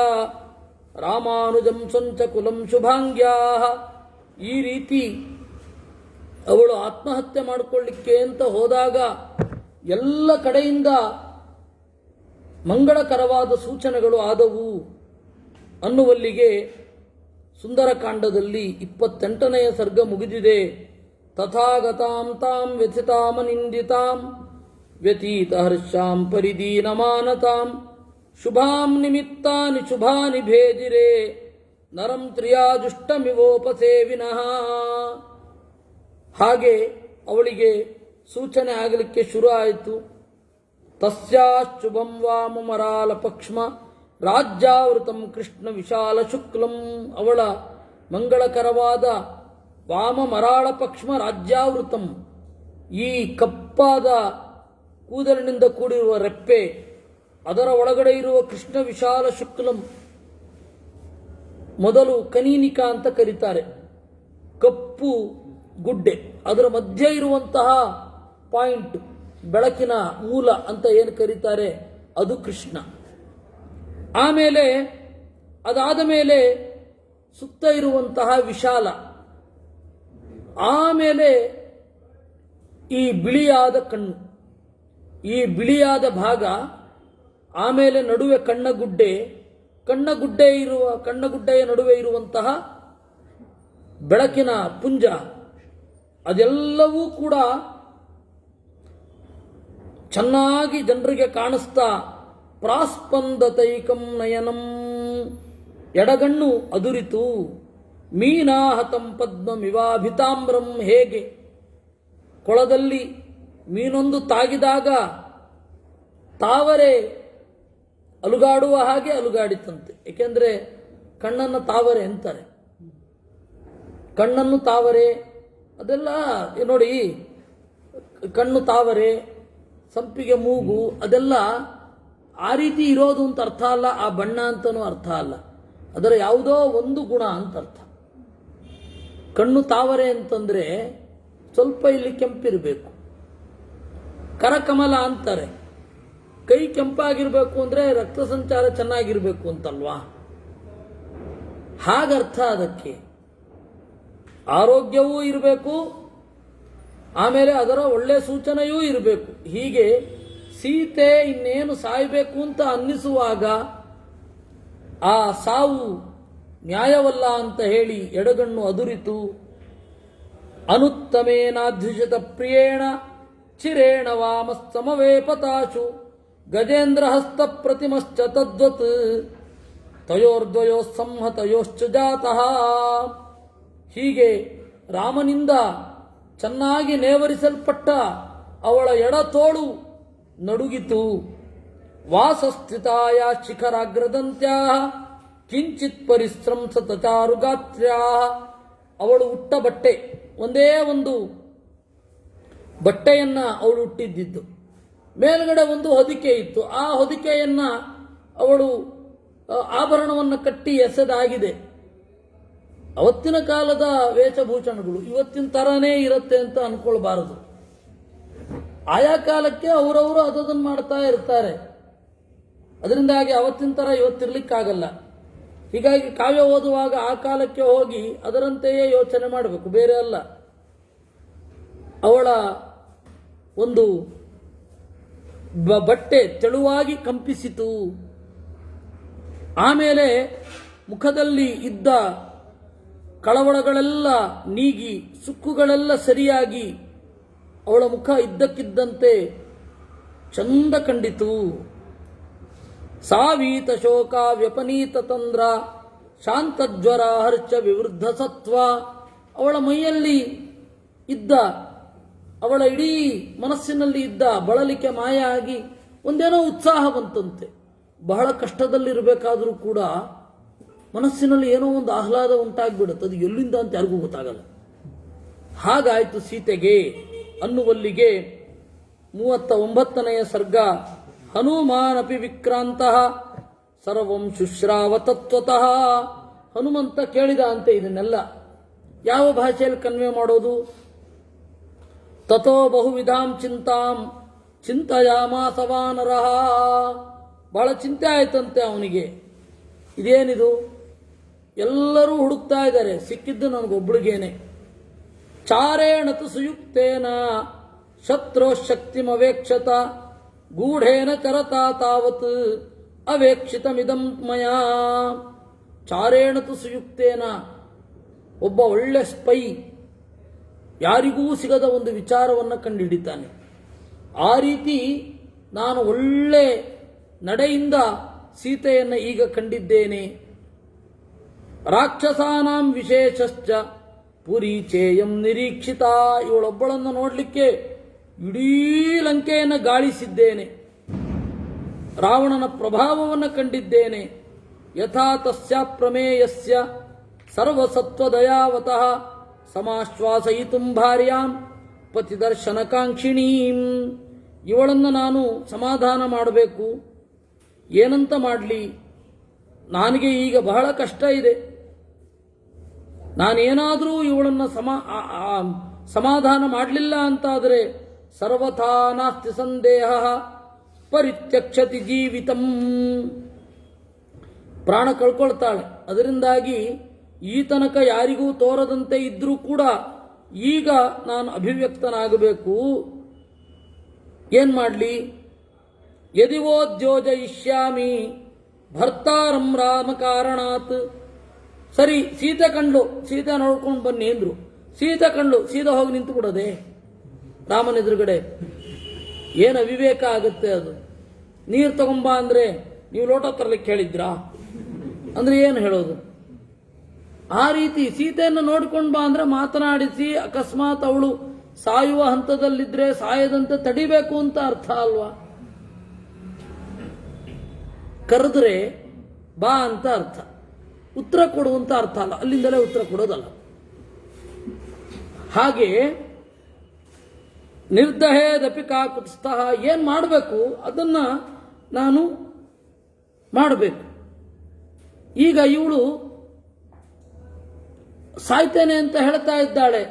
A: ರಾಮಾನುಜಂ ಸಂಚ ಕುಲಂ ಶುಭಾಂಗ್ಯಾಃ. ಈ ರೀತಿ ಅವಳು ಆತ್ಮಹತ್ಯೆ ಮಾಡಿಕೊಳ್ಳಿಕ್ಕೆ ಅಂತ ಹೋದಾಗ ಎಲ್ಲ ಕಡೆಯಿಂದ ಮಂಗಳಕರವಾದ ಸೂಚನೆಗಳು ಆದವು ಅನ್ನುವಲ್ಲಿಗೆ ಸುಂದರಕಾಂಡದಲ್ಲಿ 28ನೆಯ ಸರ್ಗ ಮುಗಿದಿದೆ. ತಥಾಗತಾಂ ತಾಂ ವ್ಯಥಿತಾಮನಿಂದಿತಾಂ ವ್ಯತೀತ ಹರ್ಷಾಂ ಪರಿದೀನಮಾನತಾಂ ಶುಭಾಂ ನಿಮಿತ್ತಾನಿ ಶುಭಾನಿ ಭೇದಿರೆ ನರಂ ತ್ರಿಯಾಜುಷ್ಟಮಿವೋಪಸೇವಿನಃ. ಹಾಗೆ ಅವಳಿಗೆ ಸೂಚನೆ ಆಗಲಿಕ್ಕೆ ಶುರು ಆಯಿತು. ತಸ್ಯಾಶುಭಂ ವಾಮಮರಾಲ ಪಕ್ಷ್ಮ ರಾಜ್ಯಾವೃತಂ ಕೃಷ್ಣ ವಿಶಾಲ ಶುಕ್ಲಂ. ಅವಳ ಮಂಗಳಕರವಾದ ವಾಮಮರಾಳ ಪಕ್ಷ್ಮ ರಾಜ್ಯಾವೃತಂ, ಈ ಕಪ್ಪಾದ ಕೂದಲಿನಿಂದ ಕೂಡಿರುವ ರೆಪ್ಪೆ, ಅದರ ಒಳಗಡೆ ಇರುವ ಕೃಷ್ಣ ವಿಶಾಲ ಶುಕ್ಲಂ, ಮೊದಲು ಕನೀನಿಕಾ ಅಂತ ಕರೀತಾರೆ, ಕಪ್ಪು ಗುಡ್ಡೆ, ಅದರ ಮಧ್ಯೆ ಇರುವಂತಹ ಪಾಯಿಂಟ್, ಬೆಳಕಿನ ಮೂಲ ಅಂತ ಏನು ಕರೀತಾರೆ, ಅದು ಕೃಷ್ಣ. ಆಮೇಲೆ ಅದಾದ ಮೇಲೆ ಸುತ್ತ ಇರುವಂತಹ ವಿಶಾಲ, ಆಮೇಲೆ ಈ ಬಿಳಿಯಾದ ಕಣ್ಣು, ಈ ಬಿಳಿಯಾದ ಭಾಗ, ಆಮೇಲೆ ನಡುವೆ ಕಣ್ಣಗುಡ್ಡೆಯ ನಡುವೆ ಇರುವಂತಹ ಬೆಳಕಿನ ಪುಂಜ, ಅದೆಲ್ಲವೂ ಕೂಡ ಚೆನ್ನಾಗಿ ಜನರಿಗೆ ಕಾಣಿಸ್ತಾ ಪ್ರಾಸ್ಪಂದತೈಕಂ ನಯನಂ, ಎಡಗಣ್ಣು ಅದುರಿತು. ಮೀನಾಹತಂ ಪದ್ಮಮಿವಾಭಿತಾಮ್ರಂ, ಹೇಗೆ ಕೊಳದಲ್ಲಿ ಮೀನೊಂದು ತಾಗಿದಾಗ ತಾವರೆ ಅಲುಗಾಡುವ ಹಾಗೆ ಅಲುಗಾಡಿತಂತೆ. ಏಕೆಂದರೆ ಕಣ್ಣನ್ನು ತಾವರೆ ಅಂತಾರೆ, ಕಣ್ಣನ್ನು ತಾವರೆ, ಅದೆಲ್ಲ ನೋಡಿ, ಕಣ್ಣು ತಾವರೆ, ಸಂಪಿಗೆ ಮೂಗು, ಅದೆಲ್ಲ ಆ ರೀತಿ ಇರೋದು ಅಂತ ಅರ್ಥ ಅಲ್ಲ, ಆ ಬಣ್ಣ ಅಂತನೂ ಅರ್ಥ ಅಲ್ಲ, ಅದರ ಯಾವುದೋ ಒಂದು ಗುಣ ಅಂತ ಅರ್ಥ. ಕಣ್ಣು ತಾವರೆ ಅಂತಂದ್ರೆ ಸ್ವಲ್ಪ ಇಲ್ಲಿ ಕೆಂಪಿರಬೇಕು, ಕರಕಮಲ ಅಂತಾರೆ, ಕೈ ಕೆಂಪಾಗಿರ್ಬೇಕು ಅಂದ್ರೆ ರಕ್ತ ಸಂಚಾರ ಚೆನ್ನಾಗಿರ್ಬೇಕು ಅಂತಲ್ವಾ, ಹಾಗರ್ಥ ಅದಕ್ಕೆ. ಆರೋಗ್ಯವೂ ಇರಬೇಕು, ಆಮೇಲೆ ಅದರ ಒಳ್ಳೆ ಸೂಚನೆಯೂ ಇರಬೇಕು. ಹೀಗೆ ಸೀತೆ ಇನ್ನೇನು ಸಾಯಬೇಕು ಅಂತ ಅನ್ನಿಸುವಾಗ ಆ ಸಾವು ನ್ಯಾಯವಲ್ಲ ಅಂತ ಹೇಳಿ ಎಡಗಣ್ಣು ಅದುರಿತು. ಅನುತ್ತಮೇನಾಧ್ಯುಷಿತ ಪ್ರಿಯೇಣ ಚಿರೇಣ ವಾಮಸ್ತಮವೇಪತಾಶು ಗಜೇಂದ್ರ ಹಸ್ತ ಪ್ರತಿಮಶ್ಚ ತದ್ವತ್ ತಯೋರ್ದ್ವಯೋ ಸಂಹತಯೋಶ್ಚ ಜಾತಃ. ಹೀಗೆ ರಾಮನಿಂದ ಚೆನ್ನಾಗಿ ನೇವರಿಸಲ್ಪಟ್ಟ ಅವಳ ಎಡತೋಳು ನಡುಗಿತು. ವಾಸಸ್ಥಿತಾಯ ಶಿಖರಾಗ್ರದಂತ್ಯಾ ಕಿಂಚಿತ್ ಪರಿಶ್ರಂಸತ ಚಾರುಗಾತ್ರ್ಯಾ. ಅವಳು ಉಟ್ಟ ಬಟ್ಟೆ, ಒಂದೇ ಒಂದು ಬಟ್ಟೆಯನ್ನ ಅವಳು ಹುಟ್ಟಿದ್ದಿದ್ದು, ಮೇಲ್ಗಡೆ ಒಂದು ಹೊದಿಕೆ ಇತ್ತು, ಆ ಹೊದಿಕೆಯನ್ನ ಅವಳು ಆಭರಣವನ್ನು ಕಟ್ಟಿ ಎಸೆದಾಗಿದೆ. ಅವತ್ತಿನ ಕಾಲದ ವೇಷಭೂಷಣಗಳು ಇವತ್ತಿನ ತರನೇ ಇರುತ್ತೆ ಅಂತ ಅನ್ಕೊಳ್ಬಾರದು. ಆಯಾ ಕಾಲಕ್ಕೆ ಅವರವರು ಅದನ್ನು ಮಾಡ್ತಾ ಇರ್ತಾರೆ, ಅದರಿಂದಾಗಿ ಅವತ್ತಿನ ತರ ಇವತ್ತಿರ್ಲಿಕ್ಕಾಗಲ್ಲ. ಹೀಗಾಗಿ ಕಾವ್ಯ ಓದುವಾಗ ಆ ಕಾಲಕ್ಕೆ ಹೋಗಿ ಅದರಂತೆಯೇ ಯೋಚನೆ ಮಾಡಬೇಕು, ಬೇರೆ ಅಲ್ಲ. ಅವಳ ಒಂದು ಬಟ್ಟೆ ತೆಳುವಾಗಿ ಕಂಪಿಸಿತು. ಆಮೇಲೆ ಮುಖದಲ್ಲಿ ಇದ್ದ ಕಳವಳಗಳೆಲ್ಲ ನೀಗಿ, ಸುಕ್ಕುಗಳೆಲ್ಲ ಸರಿಯಾಗಿ ಅವಳ ಮುಖ ಇದ್ದಕ್ಕಿದ್ದಂತೆ ಚಂದ ಕಂಡಿತು. ಸಾವೀತ ಶೋಕ ವ್ಯಪನೀತ ತಂದ್ರ ಶಾಂತಜ್ವರ ಹರ್ಷ ವಿವೃದ್ಧ ಸತ್ವ. ಅವಳ ಮೈಯಲ್ಲಿ ಇದ್ದ, ಅವಳ ಇಡೀ ಮನಸ್ಸಿನಲ್ಲಿ ಇದ್ದ ಬಳಲಿಕೆ ಮಾಯ ಆಗಿ ಒಂದೇನೋ ಉತ್ಸಾಹ ಬಂತಂತೆ. ಬಹಳ ಕಷ್ಟದಲ್ಲಿರಬೇಕಾದರೂ ಕೂಡ ಮನಸ್ಸಿನಲ್ಲಿ ಏನೋ ಒಂದು ಆಹ್ಲಾದ ಉಂಟಾಗ್ಬಿಡುತ್ತೆ, ಅದು ಎಲ್ಲಿಂದ ಅಂತ ಯಾರಿಗೂ ಗೊತ್ತಾಗಲ್ಲ. ಹಾಗಾಯಿತು ಸೀತೆಗೆ ಅನ್ನುವಲ್ಲಿಗೆ 39ನೆಯ ಸರ್ಗ. ಹನುಮಾನಪಿ ವಿಕ್ರಾಂತಃ ಸರ್ವಂ ಶುಶ್ರಾವ ತತ್ವತಃ. ಹನುಮಂತ ಕೇಳಿದ ಅಂತೆ ಇದನ್ನೆಲ್ಲ. ಯಾವ ಭಾಷೆಯಲ್ಲಿ ಕನ್ವೆ ಮಾಡೋದು? ತಥೋ ಬಹುವಿಧಾಂ ಚಿಂತಾಂ ಚಿಂತಯಾಮಾಸ ವಾನರಃ. ಬಹಳ ಚಿಂತೆ ಆಯ್ತಂತೆ ಅವನಿಗೆ. ಇದೇನಿದು, ಎಲ್ಲರೂ ಹುಡುಕ್ತಾ ಇದ್ದಾರೆ, ಸಿಕ್ಕಿದ್ದು ನನಗೊಬ್ಬಳಿಗೇನೆ. ಚಾರೇಣತು ಸುಯುಕ್ತೇನ ಶತ್ರು ಶಕ್ತಿಮವೇಕ್ಷತ ಗೂಢೇನ ಚರತಾ ತಾವತ್ ಅವೇಕ್ಷಿತಮಿದಂ ಮಯಾ. ಚಾರೇಣತು ಸುಯುಕ್ತೇನ, ಒಬ್ಬ ಒಳ್ಳೆ ಸ್ಪೈ ಯಾರಿಗೂ ಸಿಗದ ಒಂದು ವಿಚಾರವನ್ನು ಕಂಡುಹಿಡಿತಾನೆ. ಆ ರೀತಿ ನಾನು ಒಳ್ಳೆ ನಡೆಯಿಂದ ಸೀತೆಯನ್ನು ಈಗ ಕಂಡಿದ್ದೇನೆ. ರಾಕ್ಷಸಾನಾಂ ವಿಶೇಷಶ್ಚ ಪುರೀಚೇಯಂ ನಿರೀಕ್ಷಿತ. ಇವಳೊಬ್ಬಳನ್ನು ನೋಡಲಿಕ್ಕೆ ಇಡೀ ಲಂಕೆಯನ್ನು ಗಾಳಿಸಿದ್ದೇನೆ. ರಾವಣನ ಪ್ರಭಾವವನ್ನು ಕಂಡಿದ್ದೇನೆ. ಯಥಾ ತಸ್ಯ ಪ್ರಮೇಯಸ್ಯ ಸರ್ವಸತ್ವದಯಾವತಃ ಸಮಾಶ್ವಾಸಯಿತುಂ ಭಾರ್ಯಾಂ ಪತಿದರ್ಶನಕಾಂಕ್ಷಿಣೀಂ. ಇವಳನ್ನು ನಾನು ಸಮಾಧಾನ ಮಾಡಬೇಕು. ಏನಂತ ಮಾಡಲಿ, ನನಗೆ ಈಗ ಬಹಳ ಕಷ್ಟ ಇದೆ. ನಾನೇನಾದರೂ ಇವಳನ್ನು ಸಮಾಧಾನ ಮಾಡಲಿಲ್ಲ ಅಂತಾದರೆ ಸರ್ವಥಾ ನಾಸ್ತಿ ಸಂದೇಹ ಪರಿತ್ಯಕ್ಷತಿ ಜೀವಿತಂ. ಪ್ರಾಣ ಕಳ್ಕೊಳ್ತಾಳೆ. ಅದರಿಂದಾಗಿ ಈ ತನಕ ಯಾರಿಗೂ ತೋರದಂತೆ ಇದ್ರೂ ಕೂಡ ಈಗ ನಾನು ಅಭಿವ್ಯಕ್ತನಾಗಬೇಕು. ಏನ್ ಮಾಡಲಿ? ಯದಿವೋದ್ಯೋಜಯಿಷ್ಯಾಮಿ ಭರ್ತಾರಂ ರಾಮ ಕಾರಣಾತ್. ಸರಿ, ಸೀತೆ ಕಂಡ್ಲು, ಸೀತೆ ನೋಡ್ಕೊಂಡು ಬನ್ನಿ ಅಂದ್ರು. ಸೀತೆ ಕಂಡ್ಲು, ಸೀದಾ ಹೋಗಿ ನಿಂತು ಬಿಡೋದೆ ರಾಮನ ಎದುರುಗಡೆ. ಏನು ಅವಿವೇಕ ಆಗುತ್ತೆ ಅದು. ನೀರು ತಗೊಂಬ ಅಂದ್ರೆ ನೀವು ಲೋಟ ತರಲಿಕ್ಕೆ ಹೇಳಿದ್ರಾ ಅಂದ್ರೆ ಏನು ಹೇಳೋದು? ಆ ರೀತಿ ಸೀತೆಯನ್ನು ನೋಡ್ಕೊಂಡು ಬಾ ಅಂದ್ರೆ ಮಾತನಾಡಿಸಿ, ಅಕಸ್ಮಾತ್ ಅವಳು ಸಾಯುವ ಹಂತದಲ್ಲಿದ್ರೆ ಸಾಯದಂತೆ ತಡಿಬೇಕು ಅಂತ ಅರ್ಥ ಅಲ್ವಾ? ಕರೆದ್ರೆ ಬಾ ಅಂತ ಅರ್ಥ, ಉತ್ತರ ಕೊಡುವಂತ ಅರ್ಥ ಅಲ್ಲ. ಅಲ್ಲಿಂದಲೇ ಉತ್ತರ ಕೊಡೋದಲ್ಲ. ಹಾಗೆ ನಿರ್ದಹೇದಪಿ ಕಾಕುತ್ಸ್ಥಃ. ಏನ್ ಮಾಡಬೇಕು ಅದನ್ನ ನಾನು ಮಾಡಬೇಕು. ಈಗ ಇವಳು ಸಾಯ್ತೇನೆ ಅಂತ ಹೇಳ್ತಾ ಇದ್ದಾಳೆ.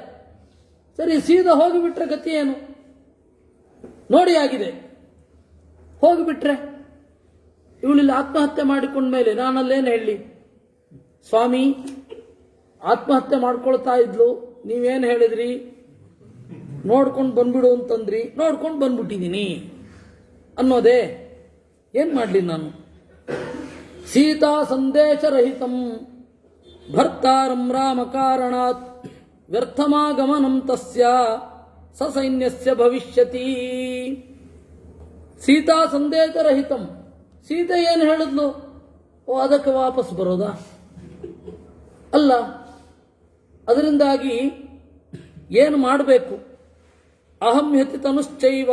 A: ಸರಿ, ಸೀದಾ ಹೋಗಿಬಿಟ್ರೆ ಗತಿ ಏನು? ನೋಡಿ ಆಗಿದೆ, ಹೋಗಿಬಿಟ್ರೆ ಇವಳಿಲ್ಲಿ ಆತ್ಮಹತ್ಯೆ ಮಾಡಿಕೊಂಡ ಮೇಲೆ ನಾನಲ್ಲೇನು ಹೇಳಿ? ಸ್ವಾಮಿ ಆತ್ಮಹತ್ಯೆ ಮಾಡ್ಕೊಳ್ತಾ ಇದ್ಲು, ನೀವೇನು ಹೇಳಿದ್ರಿ? ನೋಡ್ಕೊಂಡು ಬಂದ್ಬಿಡು ಅಂತಂದ್ರಿ, ನೋಡ್ಕೊಂಡು ಬಂದ್ಬಿಟ್ಟಿದ್ದೀನಿ ಅನ್ನೋದೇ? ಏನ್ ಮಾಡ್ಲಿ ನಾನು? ಸೀತಾ ಸಂದೇಶರಹಿತಂ ಭರ್ತಾರಂ ರಾಮ ಕಾರಣಾತ್ ವ್ಯರ್ಥಮಾಗಮನಂ ತಸ್ಯ ಸಸೈನ್ಯಸ್ಯ ಭವಿಷ್ಯತಿ. ಸೀತಾ ಸಂದೇಶರಹಿತಂ. ಸೀತೆ ಏನು ಹೇಳಿದ್ಲು? ಓ, ಅದಕ್ಕೆ ವಾಪಸ್ ಬರೋದಾ? ಅಲ್ಲ. ಅದರಿಂದಾಗಿ ಏನು ಮಾಡಬೇಕು? ಅಹಂ ಹ್ಯತಿ ತನುಶ್ಚೈವ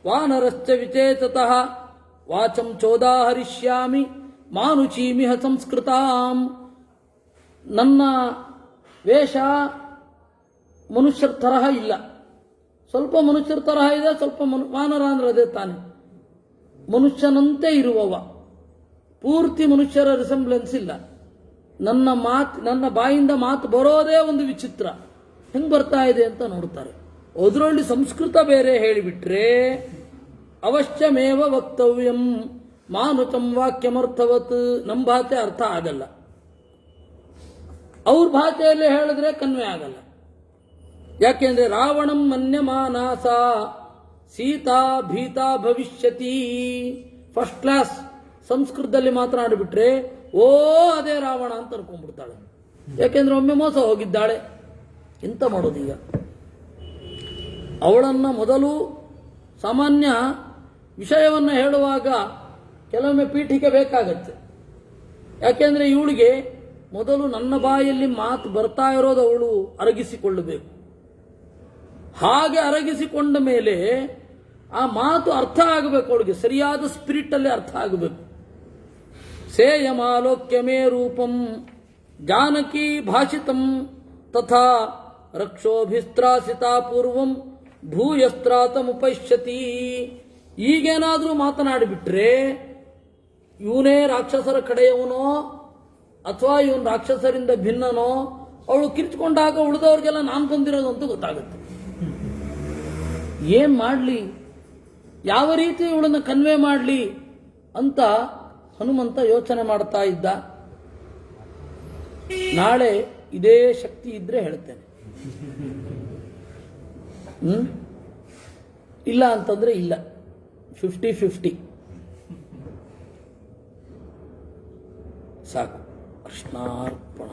A: ವಾನರಶ್ಚ ವಿಚೇತತಃ ವಾಚಂ ಚೋದಾಹರಿಷ್ಯಾಮಿ ಮಾನುಚೀಮಿಹ ಸಂಸ್ಕೃತಾಂ. ನನ್ನ ವೇಷ ಮನುಷ್ಯರ ತರಹ ಇಲ್ಲ. ಸ್ವಲ್ಪ ಮನುಷ್ಯರ ತರಹ ಇದೆ, ಸ್ವಲ್ಪ ವಾನರ ಅಂದ್ರೆ ಅದೇ ತಾನೆ. ಮನುಷ್ಯನಂತೆ ಇರುವವ, ಪೂರ್ತಿ ಮನುಷ್ಯರ ರಿಸೆಂಬ್ಲೆನ್ಸ್ ಇಲ್ಲ. ನನ್ನ ಬಾಯಿಂದ ಮಾತು ಬರೋದೇ ಒಂದು ವಿಚಿತ್ರ. ಹೆಂಗ್ ಬರ್ತಾ ಇದೆ ಅಂತ ನೋಡ್ತಾರೆ. ಅದರಲ್ಲಿ ಸಂಸ್ಕೃತ ಬೇರೆ ಹೇಳಿಬಿಟ್ರೆ ಅವಶ್ಯಮೇವ ವಕ್ತವ್ಯಂ ಮಾನುತಂ ವಾಕ್ಯಮರ್ಥವತ್. ನಮ್ಮ ಭಾಷೆ ಅರ್ಥ ಆಗಲ್ಲ, ಅವ್ರ ಭಾಷೆಯಲ್ಲಿ ಹೇಳಿದ್ರೆ ಕನ್ವೆ ಆಗಲ್ಲ. ಯಾಕೆಂದ್ರೆ ರಾವಣಂ ಮನ್ಯಮಾನಾಸ ಸೀತಾ ಭೀತಾ ಭವಿಷ್ಯತಿ. ಫಸ್ಟ್ ಕ್ಲಾಸ್ ಸಂಸ್ಕೃತದಲ್ಲಿ ಮಾತನಾಡಿಬಿಟ್ರೆ ಓ ಅದೇ ರಾವಣ ಅಂತ ಅನ್ಕೊಂಡ್ಬಿಡ್ತಾಳೆ. ಯಾಕೆಂದ್ರೆ ಒಮ್ಮೆ ಮೋಸ ಹೋಗಿದ್ದಾಳೆ. ಎಂತ ಮಾಡೋದೀಗ? ಅವಳನ್ನ ಮೊದಲು ಸಾಮಾನ್ಯ ವಿಷಯವನ್ನು ಹೇಳುವಾಗ ಕೆಲವೊಮ್ಮೆ ಪೀಠಿಕೆ ಬೇಕಾಗತ್ತೆ. ಯಾಕೆಂದ್ರೆ ಇವಳಿಗೆ ಮೊದಲು ನನ್ನ ಬಾಯಲ್ಲಿ ಮಾತು ಬರ್ತಾ ಇರೋದು ಅವಳು ಅರಗಿಸಿಕೊಳ್ಳಬೇಕು. ಹಾಗೆ ಅರಗಿಸಿಕೊಂಡ ಮೇಲೆ ಆ ಮಾತು ಅರ್ಥ ಆಗಬೇಕು, ಅವಳಿಗೆ ಸರಿಯಾದ ಸ್ಪಿರಿಟ್ ಅಲ್ಲಿ ಅರ್ಥ ಆಗಬೇಕು. ಸೇಯಮಾಲೋಕ್ಯ ಮೇ ರೂಪಂ ಜಾನಕಿ ಭಾಷಿತಂ ತಥಾ ರಕ್ಷೋಭಿಸ್ತ್ರಾಸಿತಾ ಪೂರ್ವಂ ಭೂಯಸ್ತ್ರಾತಮುಪಶ್ಯತಿ. ಈಗೇನಾದ್ರೂ ಮಾತನಾಡಿಬಿಟ್ರೆ ಇವನೇ ರಾಕ್ಷಸರ ಕಡೆಯವನೋ ಅಥವಾ ಇವನು ರಾಕ್ಷಸರಿಂದ ಭಿನ್ನನೋ ಅವಳು ಕಿರ್ಚ್ಕೊಂಡಾಗ ಉಳಿದವ್ರಿಗೆಲ್ಲ ನಾನು ಬಂದಿರೋದು ಅಂತ ಗೊತ್ತಾಗುತ್ತೆ. ಏನ್ ಮಾಡ್ಲಿ? ಯಾವ ರೀತಿ ಇವಳನ್ನು ಕನ್ವೆ ಮಾಡಲಿ ಅಂತ ಹನುಮಂತ ಯೋಚನೆ ಮಾಡ್ತಾ ಇದ್ದ. ನಾಳೆ ಇದೇ ಶಕ್ತಿ ಇದ್ರೆ ಹೇಳ್ತೇನೆ, ಇಲ್ಲ ಅಂತಂದ್ರೆ ಇಲ್ಲ, 50-50 ಸಾಕು. ಕೃಷ್ಣಾರ್ಪಣ.